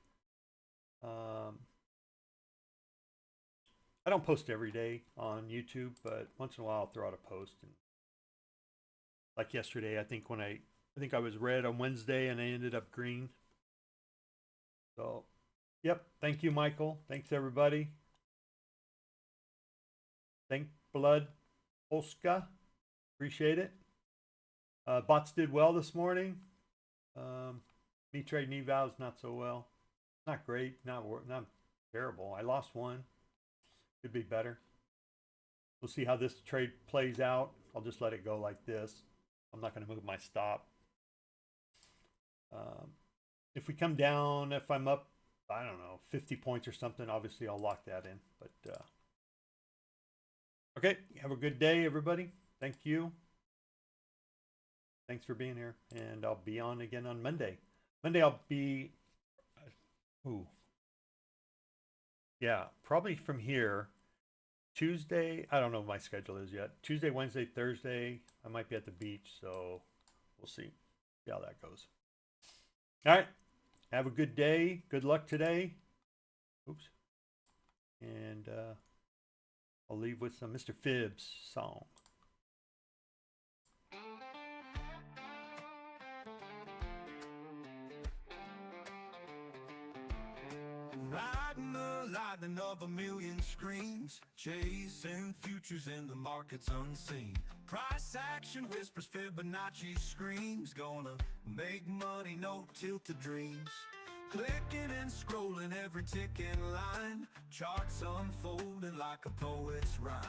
I don't post every day on YouTube, but once in a while I'll throw out a post. And like yesterday, I think I was red on Wednesday and I ended up green. So, yep. Thank you, Michael. Thanks, everybody. Thank Blood Polska. Appreciate it. Bots did well this morning. Me trading evals not so well. Not great. Not terrible. I lost one. Could be better. We'll see how this trade plays out. I'll just let it go like this. I'm not going to move my stop. If we come down, if I'm up, I don't know, 50 points or something, obviously I'll lock that in. But okay, have a good day, everybody. Thank you. Thanks for being here. And I'll be on again on Monday. Monday I'll be, yeah, probably from here. Tuesday, I don't know what my schedule is yet. Tuesday, Wednesday, Thursday, I might be at the beach, so we'll see how that goes. All right, have a good day. Good luck today. Oops. And I'll leave with some Mr. Fibs song. Riding the lightning of a million screens, chasing futures in the markets unseen. Price action whispers, Fibonacci screams, gonna make money, no tilted dreams. Clicking and scrolling every ticking line, charts unfolding like a poet's rhyme.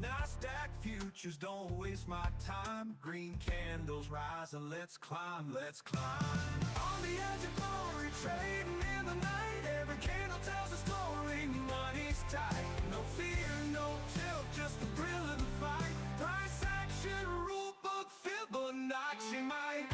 NASDAQ futures, don't waste my time. Green candles rise and let's climb, let's climb. On the edge of glory, trading in the night. Every candle tells a story, money's tight. No fear, no tilt, just the thrill of the fight. Price action, rule book, Fibonacci might.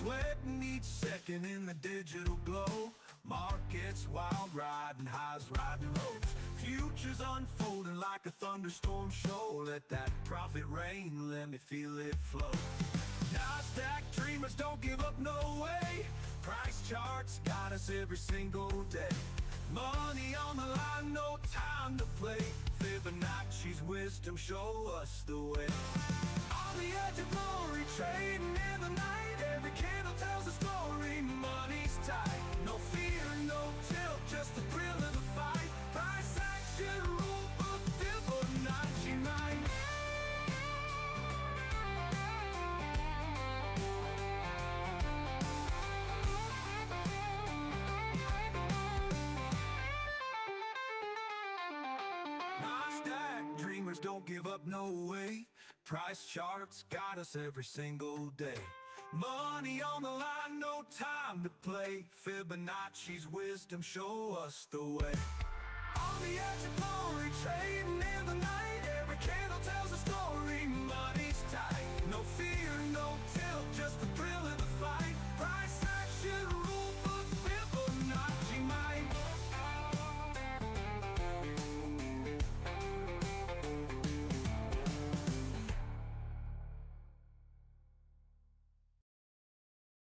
Sweating each second in the digital glow. Markets wild, riding highs, riding lows. Futures unfolding like a thunderstorm show. Let that profit rain, let me feel it flow. NASDAQ dreamers, don't give up, no way. Price charts got us every single day. Money on the line, no time to play. Fibonacci's wisdom, show us the way. On the edge of glory, trading in the night. Every candle tells a story, money's tight. No fear, no tilt, just the thrill of the fight. Price action, rule book, Fibonacci might. NASDAQ dreamers, don't give up, no way. Price charts got us every single day. Money on the line, no time to play. Fibonacci's wisdom, show us the way. On the edge of glory, trading in the night.